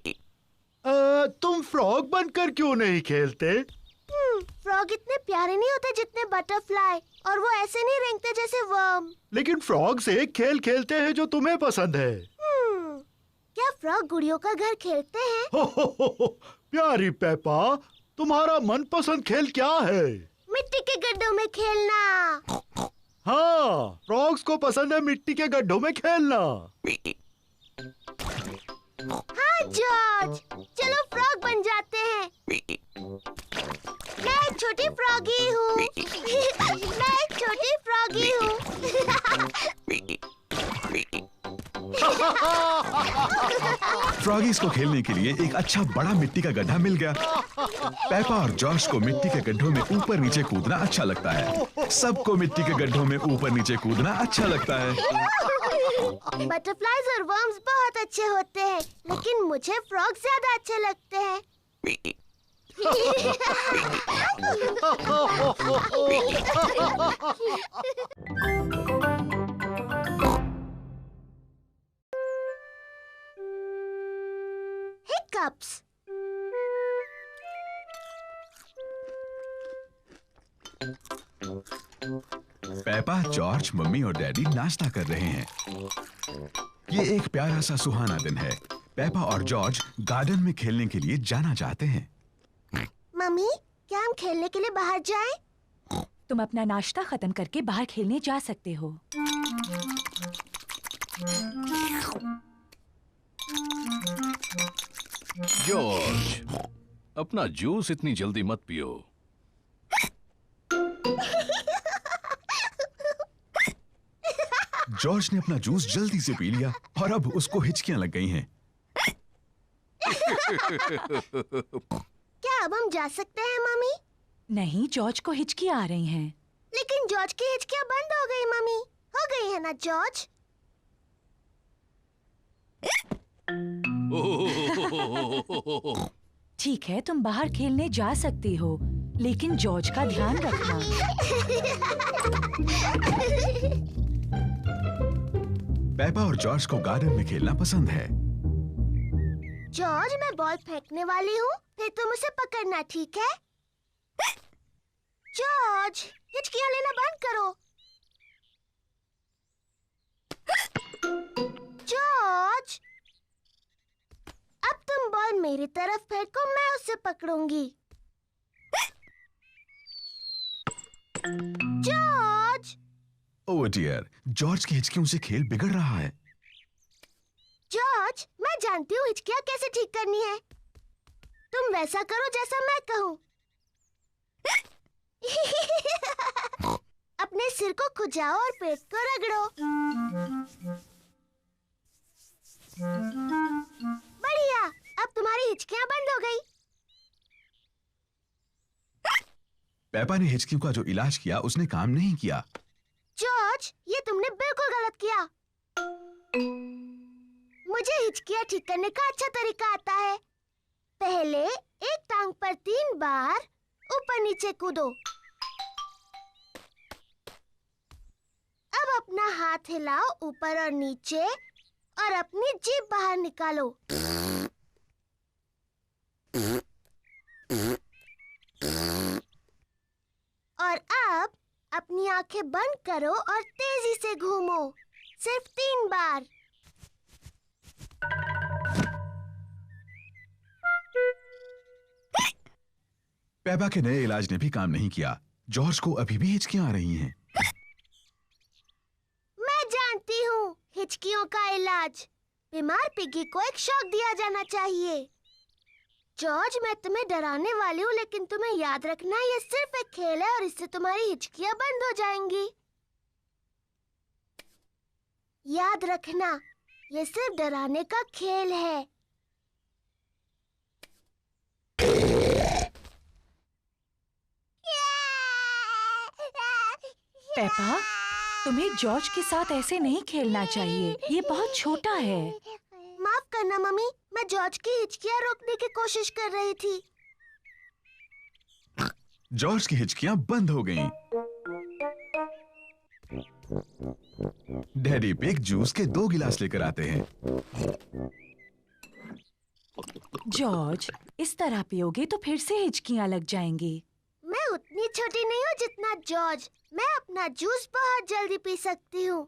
तुम फ्रॉग बनकर क्यों नहीं खेलते? फ्रॉग इतने प्यारे नहीं होते जितने बटरफ्लाई, और वो ऐसे नहीं रेंगते जैसे वर्म। लेकिन फ्रॉग से एक खेल खेलते हैं जो तुम्हें पसंद है। क्या फ्रॉग गुड़ियों का घर खेलते हैं? प्यारी पेपा, तुम्हारा मनपसंद खेल क्या है? मिट्टी के गड्ढों में खेलना। हाँ, फ्रॉग्स को पसंद है मिट्टी के गड्ढों में खेलना। हाँ जॉर्ज, चलो फ्रॉग बन जाते हैं। मैं एक छोटी फ्रॉगी हूँ। मैं एक छोटी फ्रॉगी हूँ। फ्रॉगीज को खेलने के लिए एक अच्छा बड़ा मिट्टी का गड्ढा मिल गया। पेपा और जॉर्ज को मिट्टी के गड्ढों में ऊपर नीचे कूदना अच्छा लगता है। सबको मिट्टी के गड्ढों में ऊपर नीचे कूदना अच्छा लगता है। बटरफ्लाइज और वर्म्स बहुत अच्छे होते हैं, लेकिन मुझे फ्रॉग ज्यादा अच्छे लगते हैं। Hiccups. पेपा, जॉर्ज, मम्मी और डैडी नाश्ता कर रहे हैं। ये एक प्यारा सा सुहाना दिन है। पेपा और जॉर्ज गार्डन में खेलने के लिए जाना चाहते हैं। मम्मी, क्या हम खेलने के लिए बाहर जाएं? तुम अपना नाश्ता खत्म करके बाहर खेलने जा सकते हो। जॉर्ज, अपना जूस इतनी जल्दी मत पियो। जॉर्ज ने अपना जूस जल्दी से पी लिया और अब उसको हिचकियां लग गई हैं। क्या अब हम जा सकते हैं मम्मी? नहीं, जॉर्ज को हिचकियां आ रही हैं। लेकिन जॉर्ज की हिचकियां बंद हो गई मम्मी। हो गई है ना जॉर्ज? ठीक है, तुम बाहर खेलने जा सकती हो, लेकिन जॉर्ज का ध्यान रखना। पेपा और जॉर्ज को गार्डन में खेलना पसंद है। जॉर्ज, मैं बॉल फेंकने वाली हूँ, फिर तुम उसे पकड़ना, ठीक है? जॉर्ज, हिचकियाँ लेना बंद करो। जॉर्ज, अब तुम बॉल मेरी तरफ फेंको, मैं उसे पकड़ूंगी। जॉर्ज! ओह डियर, जॉर्ज की हिचकियों से खेल बिगड़ रहा है। जॉर्ज, मैं जानती हूँ हिचकियाँ कैसे ठीक करनी है। तुम वैसा करो जैसा मैं कहूँ। अपने सिर को खुजाओ और पेट को रगड़ो। बढ़िया, अब तुम्हारी हिचकियाँ बंद हो गई। पेपा ने हिचकियों का जो इलाज किया उसने काम नहीं किया। जॉर्ज, ये तुमने बिल्कुल गलत किया। मुझे हिचकियाँ ठीक करने का अच्छा तरीका आता है। पहले एक टांग पर 3 बार ऊपर नीचे कूदो। अब अपना हाथ हिलाओ ऊपर और नीचे और अपनी जीभ बाहर निकालो। और अब अपनी आंखें बंद करो और तेजी से घूमो, सिर्फ 3 बार। पेपा के नए इलाज ने भी काम नहीं किया। जॉर्ज को अभी भी हिचकियां आ रही हैं। मैं जानती हूँ हिचकियों का इलाज। बीमार पिग्गी को एक शॉक दिया जाना चाहिए। जॉर्ज, मैं तुम्हें डराने वाली हूँ, लेकिन तुम्हें याद रखना ये सिर्फ एक खेल है और इससे तुम्हारी हिचकियाँ बंद हो जाएंगी। याद रखना, ये सिर्फ डराने का खेल है। पेपा, तुम्हें जॉर्ज के साथ ऐसे नहीं खेलना चाहिए। ये बहुत छोटा है। माफ करना मम्मी, मैं जॉर्ज की हिचकियाँ रोकने की कोशिश कर रही थी। जॉर्ज की हिचकियां बंद हो गईं। डैडी पिग जूस के 2 गिलास लेकर आते हैं। जॉर्ज, इस तरह पियोगे तो फिर से हिचकियां लग जाएंगी। मैं उतनी छोटी नहीं हूँ जितना जॉर्ज। मैं अपना जूस बहुत जल्दी पी सकती हूँ।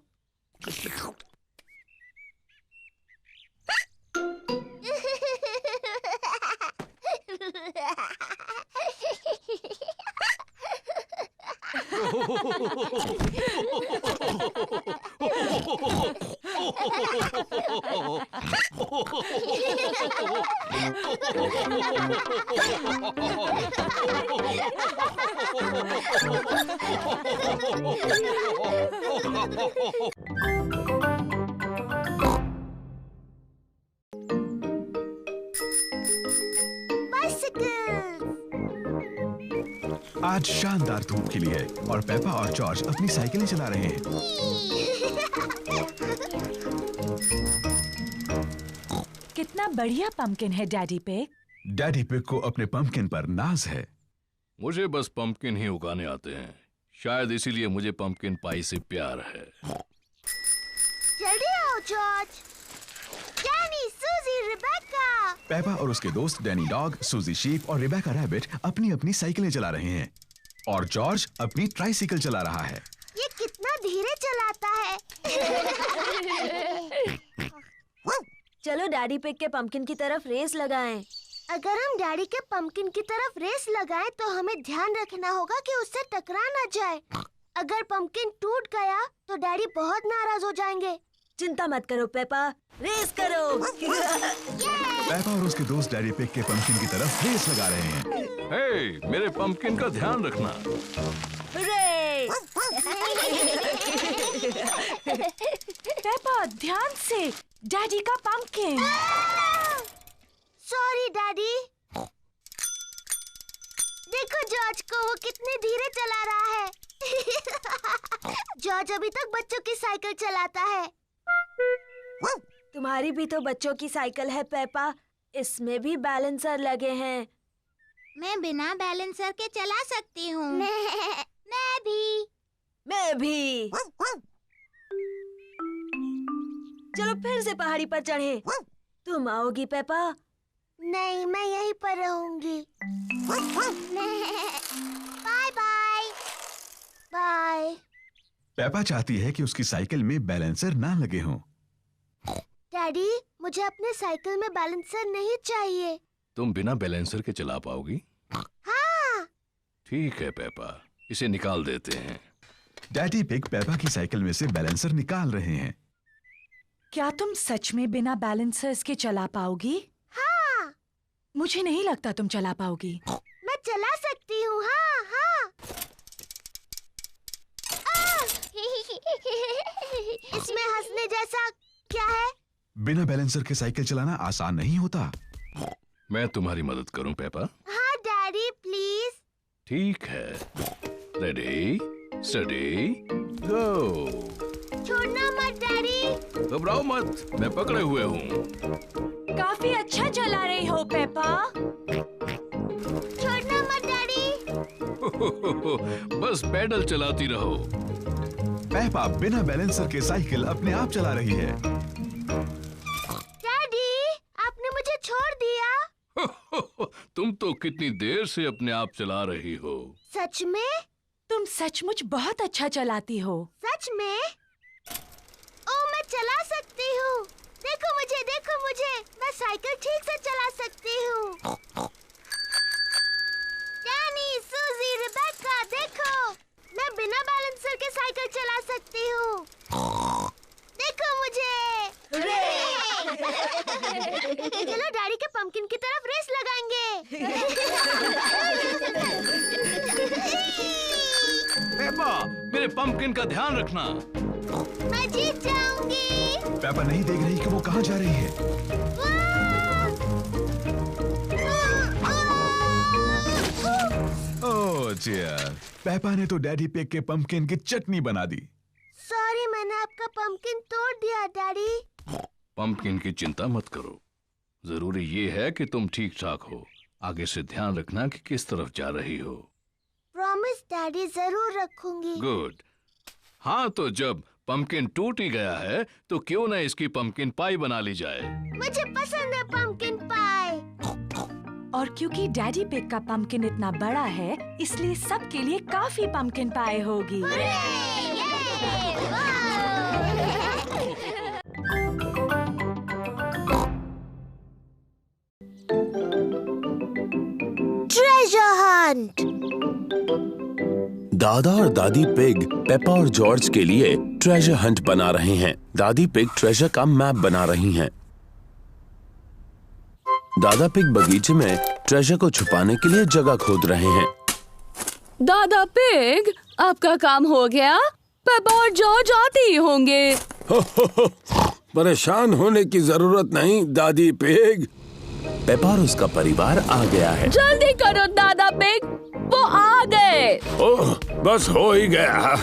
आज शानदार धूप खिली है और पेपा और जॉर्ज अपनी साइकिलें चला रहे हैं। कितना बढ़िया पंपकिन है डैडी पिग। डैडी पिग को अपने पंपकिन पर नाज है। मुझे बस पंपकिन ही उगाने आते हैं, शायद इसीलिए मुझे पंपकिन पाई से प्यार है। जल्दी आओ जॉर्ज। डैनी, सूजी, रिबेका। पेपा और उसके दोस्त डैनी डॉग, सूजी शीप और रिबेका रैबिट अपनी अपनी साइकिलें चला रहे हैं और जॉर्ज अपनी ट्राइसाइकिल चला रहा है। ये कितना धीरे चलाता है। चलो डैडी पिग के पंपकिन की तरफ रेस लगाएं। अगर हम डैडी के पंपकिन की तरफ रेस लगाएं तो हमें ध्यान रखना होगा कि उससे टकरा ना जाए। अगर पंपकिन टूट गया तो डैडी बहुत नाराज हो जाएंगे। चिंता मत करो पेपा, रेस करो। पेपा और उसके दोस्त डैडी पिग के पंपकिन की तरफ रेस लगा रहे हैं। हे, मेरे पंपकिन का ध्यान रखना। पेपा ध्यान से, डैडी का पंपकिन। Sorry daddy. देखो जॉर्ज को, वो कितने धीरे चला रहा है। जॉर्ज अभी तक बच्चों की साइकिल चलाता है। तुम्हारी भी तो बच्चों की साइकिल है पेपा, इसमें भी बैलेंसर लगे हैं। मैं बिना बैलेंसर के चला सकती हूँ। मैं भी। चलो फिर से पहाड़ी पर चढ़े। तुम आओगी पेपा? नहीं, मैं यहीं पर रहूंगी। Bye bye. बाय। पेपा चाहती है कि उसकी साइकिल में बैलेंसर ना लगे हों। डैडी, मुझे अपने साइकिल में बैलेंसर नहीं चाहिए। तुम बिना बैलेंसर के चला पाओगी? हाँ। ठीक है पेपा, इसे निकाल देते हैं। डैडी पिग पेपा की साइकिल में से बैलेंसर निकाल रहे हैं। क्या तुम सच में बिना बैलेंसर्स के चला पाओगी? हाँ। मुझे नहीं लगता तुम चला पाओगी। मैं चला सकती हूँ। हाँ हाँ। इसमें हंसने जैसा क्या है? बिना बैलेंसर के साइकिल चलाना आसान नहीं होता। मैं तुम्हारी मदद करूं पेपा? हाँ डैडी, प्लीज। ठीक है। रेडी, स्टडी, गो। छोड़ना मत डैडी। घबराओ मत, मैं पकड़े हुए हूँ। काफी अच्छा चला रही हो पेपा। छोड़ना मत डैडी। बस पैडल चलाती रहो। पेपा बिना बैलेंसर के साइकिल अपने आप चला रही है। डैडी, आपने मुझे छोड़ दिया। तुम तो कितनी देर से अपने आप चला रही हो। सच में? तुम सचमुच बहुत अच्छा चलाती हो। सच में? ओ, मैं चला सकती हूँ। देखो मुझे, मैं साइकिल ठीक से चला सकती हूँ। डैनी, सूजी, रिबेका, देखो, मैं बिना बैलेंसर के साइकिल चला सकती हूँ। देखो मुझे। चलो डैडी के पंपकिन की तरफ रेस लगाएंगे। पेपा, मेरे पंपकिन का ध्यान रखना। मैं जीत जाऊंगी। पेपा नहीं देख रही कि वो कहाँ जा रही है। ओह डियर, पेपा ने तो डैडी पिग के पंपकिन की चटनी बना दी। सॉरी, मैंने आपका पंपकिन तोड़ दिया डैडी। पंपकिन की चिंता मत करो, जरूरी ये है कि तुम ठीक ठाक हो। आगे से ध्यान रखना कि किस तरफ जा रही हो। प्रॉमिस डैडी, जरूर रखूंगी। गुड। हाँ, तो जब पंपकिन टूट ही गया है तो क्यों ना इसकी पंपकिन पाई बना ली जाए। मुझे पसंद है पंपकिन पाई। और क्योंकि डैडी पिग का पंपकिन इतना बड़ा है, इसलिए सबके लिए काफी पंपकिन पाई होगी। Treasure Hunt. दादा और दादी पिग पेपा और जॉर्ज के लिए ट्रेजर हंट बना रहे हैं। दादी पिग ट्रेजर का मैप बना रही हैं। दादा पिग बगीचे में ट्रेजर को छुपाने के लिए जगह खोद रहे हैं। दादा पिग, आपका काम हो गया? पेपा और जॉर्ज आते ही होंगे। परेशान होने की जरूरत नहीं दादी पिग। पेपा और उसका परिवार आ गया है। जल्दी करो दादा पिग। वो आ गए। ओह, बस हो ही गया।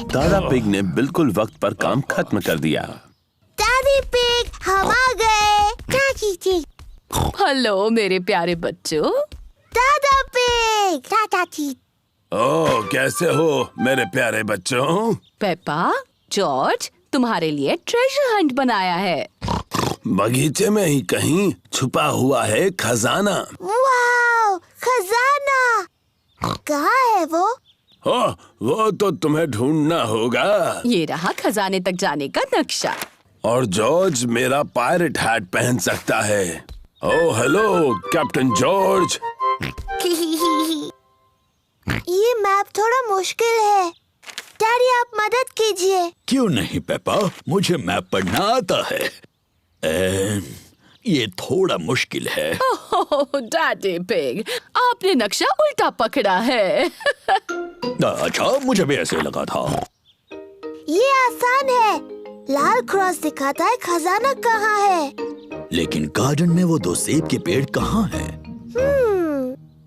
दादा पिग ने बिल्कुल वक्त पर काम खत्म कर दिया। दादी पिग, हम आ गए। चाची जी। हेलो मेरे प्यारे बच्चों। दादा पिग। चाची। ओह, कैसे हो मेरे प्यारे बच्चों? पेपा, जॉर्ज तुम्हारे लिए ट्रेजर हंट बनाया है। बगीचे में ही कहीं छुपा हुआ है खजाना। वाओ, खजाना। कहाँ है वो? ओह, वो तो तुम्हें ढूंढना होगा। ये रहा खजाने तक जाने का नक्शा। और जॉर्ज मेरा पायरेट हैट पहन सकता है। Oh hello captain George. ये मैप थोड़ा मुश्किल है। डैडी आप मदद कीजिए। क्यों नहीं पेपा, मुझे मैप पढ़ना आता है। ये थोड़ा मुश्किल है। ओह डैडी पिग, आपने नक्शा उल्टा पकड़ा है। अच्छा, मुझे भी ऐसे लगा था। ये आसान है। लाल क्रॉस दिखाता है खजाना कहाँ है। लेकिन गार्डन में वो 2 सेब के पेड़ कहाँ हैं?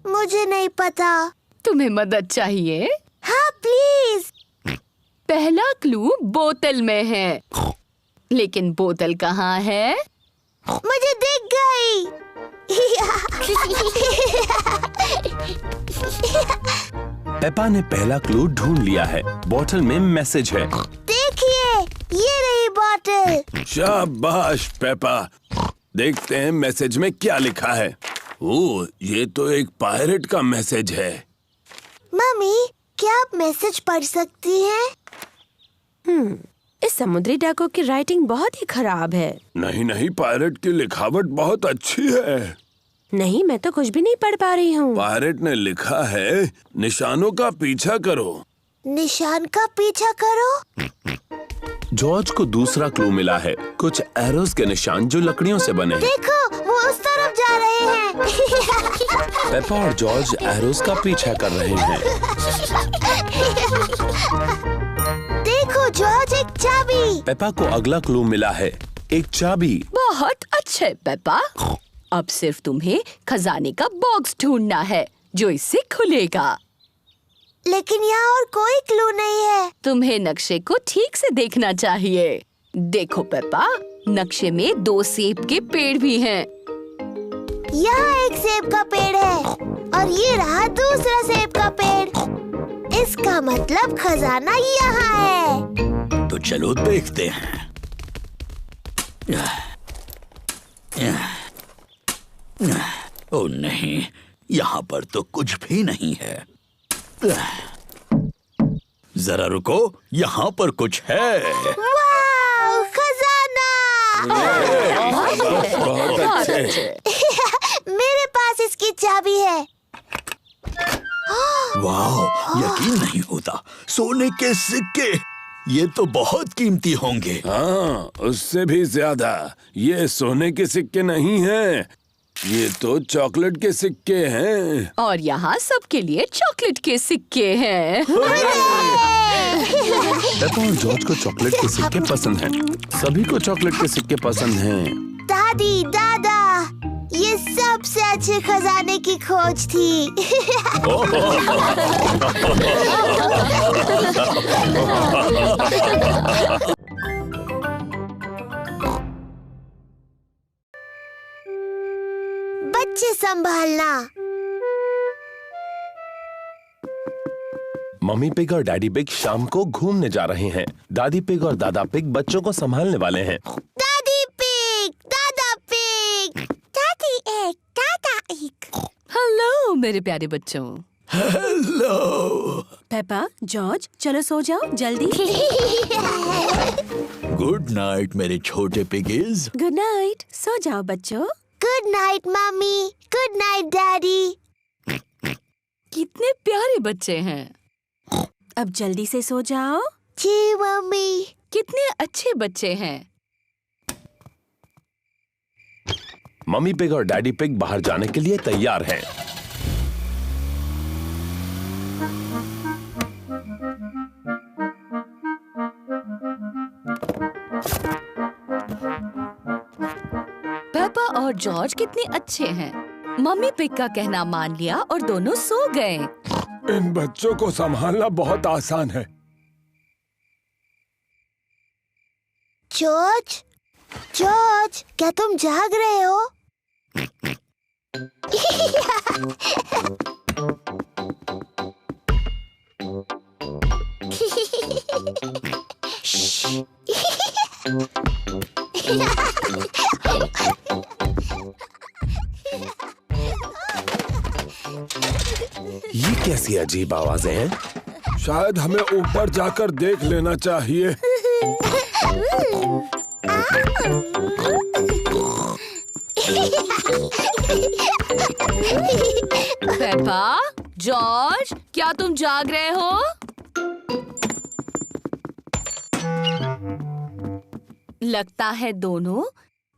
मुझे नहीं पता। तुम्हें मदद चाहिए? हाँ प्लीज। पहला क्लू बोतल में है, लेकिन बोतल कहाँ है? मुझे दिख गई। पेपा ने पहला क्लू ढूंढ लिया है। बोतल में मैसेज है। देखिए, ये रही बोतल। शाबाश पेपा। देखते हैं मैसेज में क्या लिखा है। ओह, ये तो एक पायरेट का मैसेज है। मम्मी, क्या आप मैसेज पढ़ सकती हैं? इस समुद्री डाकू की राइटिंग बहुत ही खराब है। नहीं नहीं, पायरेट की लिखावट बहुत अच्छी है। नहीं, मैं तो कुछ भी नहीं पढ़ पा रही हूँ। पायरेट ने लिखा है, निशानों का पीछा करो। निशान का पीछा करो? जॉर्ज को दूसरा क्लू मिला है। कुछ एरोस के निशान जो लकड़ियों से बने हैं। देखो, वो उस तरफ जा रहे हैं। पेपा और जॉर्ज एरोस का पीछा कर रहे हैं। देखो जॉर्ज, एक चाबी। पेपा को अगला क्लू मिला है, एक चाबी। बहुत अच्छे पेपा। अब सिर्फ तुम्हें खजाने का बॉक्स ढूंढना है जो इससे खुलेगा। लेकिन यहाँ और कोई क्लू नहीं है। तुम्हें नक्शे को ठीक से देखना चाहिए। देखो पेपा, नक्शे में 2 सेब के पेड़ भी हैं। यहाँ एक सेब का पेड़ है और ये रहा दूसरा सेब का पेड़। इसका मतलब खजाना यहाँ है। तो चलो देखते हैं। ओह नहीं, यहाँ पर तो कुछ भी नहीं है। जरा रुको, यहाँ पर कुछ है। वाव, खजाना! बहुत अच्छे। मेरे पास इसकी चाबी है। वाह, यकीन नहीं होता, सोने के सिक्के। ये तो बहुत कीमती होंगे। हाँ, उससे भी ज्यादा। ये सोने के सिक्के नहीं हैं, ये तो चॉकलेट के सिक्के हैं। और यहाँ सबके लिए चॉकलेट के सिक्के हैं। पेपा और जॉर्ज को चॉकलेट के सिक्के पसंद हैं। सभी को चॉकलेट के सिक्के पसंद हैं। दादी, दादा, ये सबसे अच्छे खजाने की खोज थी। बच्चे संभालना। मम्मी पिग और डैडी पिग शाम को घूमने जा रहे हैं। दादी पिग और दादा पिग बच्चों को संभालने वाले हैं। दादी पिग, दादा पिग, दादी एक, दादा एक। हेलो मेरे प्यारे बच्चों। हेलो पेपा, जॉर्ज, चलो सो जाओ जल्दी। गुड नाइट मेरे छोटे पिगीज। गुड नाइट, सो जाओ बच्चों। Good night mummy, good night daddy. कितने प्यारे बच्चे हैं। अब जल्दी से सो जाओ। जी मम्मी। कितने अच्छे बच्चे हैं। मम्मी पिग और डैडी पिग बाहर जाने के लिए तैयार हैं। पेपा और जॉर्ज कितने अच्छे हैं। मम्मी पिग का कहना मान लिया और दोनों सो गए। इन बच्चों को संभालना बहुत आसान है। जॉर्ज, जॉर्ज, क्या तुम जाग रहे हो? ये कैसी अजीब आवाजें हैं? शायद हमें ऊपर जाकर देख लेना चाहिए। पेपा, जॉर्ज, क्या तुम जाग रहे हो? लगता है दोनों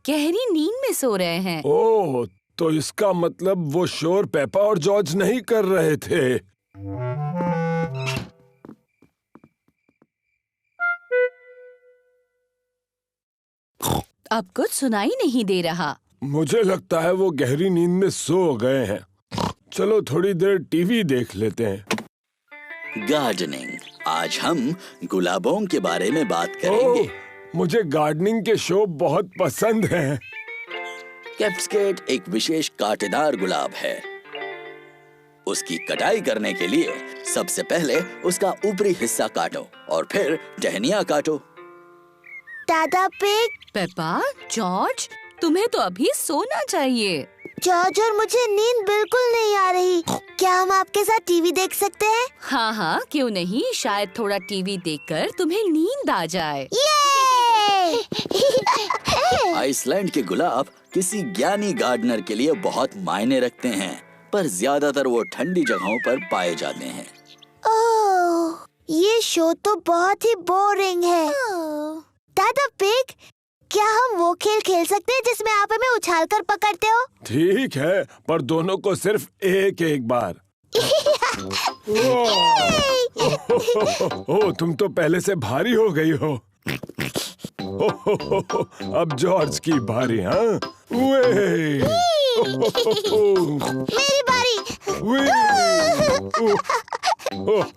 गहरी नींद में सो रहे हैं। ओह, तो इसका मतलब वो शोर पेपा और जॉर्ज नहीं कर रहे थे। अब कुछ सुनाई नहीं दे रहा। मुझे लगता है वो गहरी नींद में सो गए हैं। चलो थोड़ी देर टीवी देख लेते हैं। गार्डनिंग। आज हम गुलाबों के बारे में बात करेंगे। मुझे गार्डनिंग के शो बहुत पसंद हैं। कैप्सकेट एक विशेष कांटेदार गुलाब है। उसकी कटाई करने के लिए सबसे पहले उसका ऊपरी हिस्सा काटो और फिर टहनियाँ काटो। दादा पिग, पेपा, जॉर्ज, तुम्हें तो अभी सोना चाहिए। जॉर्ज और मुझे नींद बिल्कुल नहीं आ रही। क्या हम आपके साथ टीवी देख सकते हैं? हाँ हाँ, क्यों नहीं। शायद थोड़ा टीवी देखकर तुम्हें नींद आ जाए। आइसलैंड के गुलाब किसी ज्ञानी गार्डनर के लिए बहुत मायने रखते हैं, पर ज्यादातर वो ठंडी जगहों पर पाए जाते हैं। ओह, ये शो तो बहुत ही बोरिंग है। दादा पिग, क्या हम वो खेल खेल सकते हैं जिसमें आप हमें उछालकर पकड़ते हो? ठीक है, पर दोनों को सिर्फ एक एक बार। ओह, तुम तो पहले से भारी हो गई हो। अब जॉर्ज की बारी। हाँ, मेरी बारी।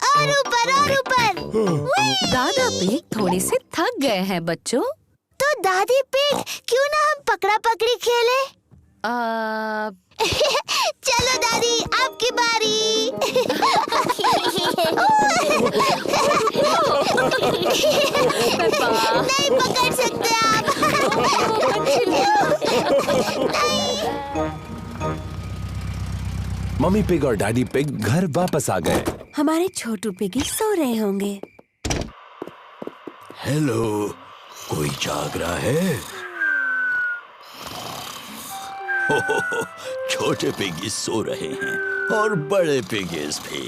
और ऊपर और ऊपर। दादा पिग थोड़े से थक गए हैं बच्चों। तो दादी पिग, क्यों ना हम पकड़ा पकड़ी खेले? चलो दादी, आपकी बारी। नहीं पकड़ सकते आप। मम्मी पिग और डैडी पिग घर वापस आ गए। हमारे छोटू पिगी सो रहे होंगे। हेलो, कोई जाग रहा है? छोटे पिगीज सो रहे हैं और बड़े पिगीज भी।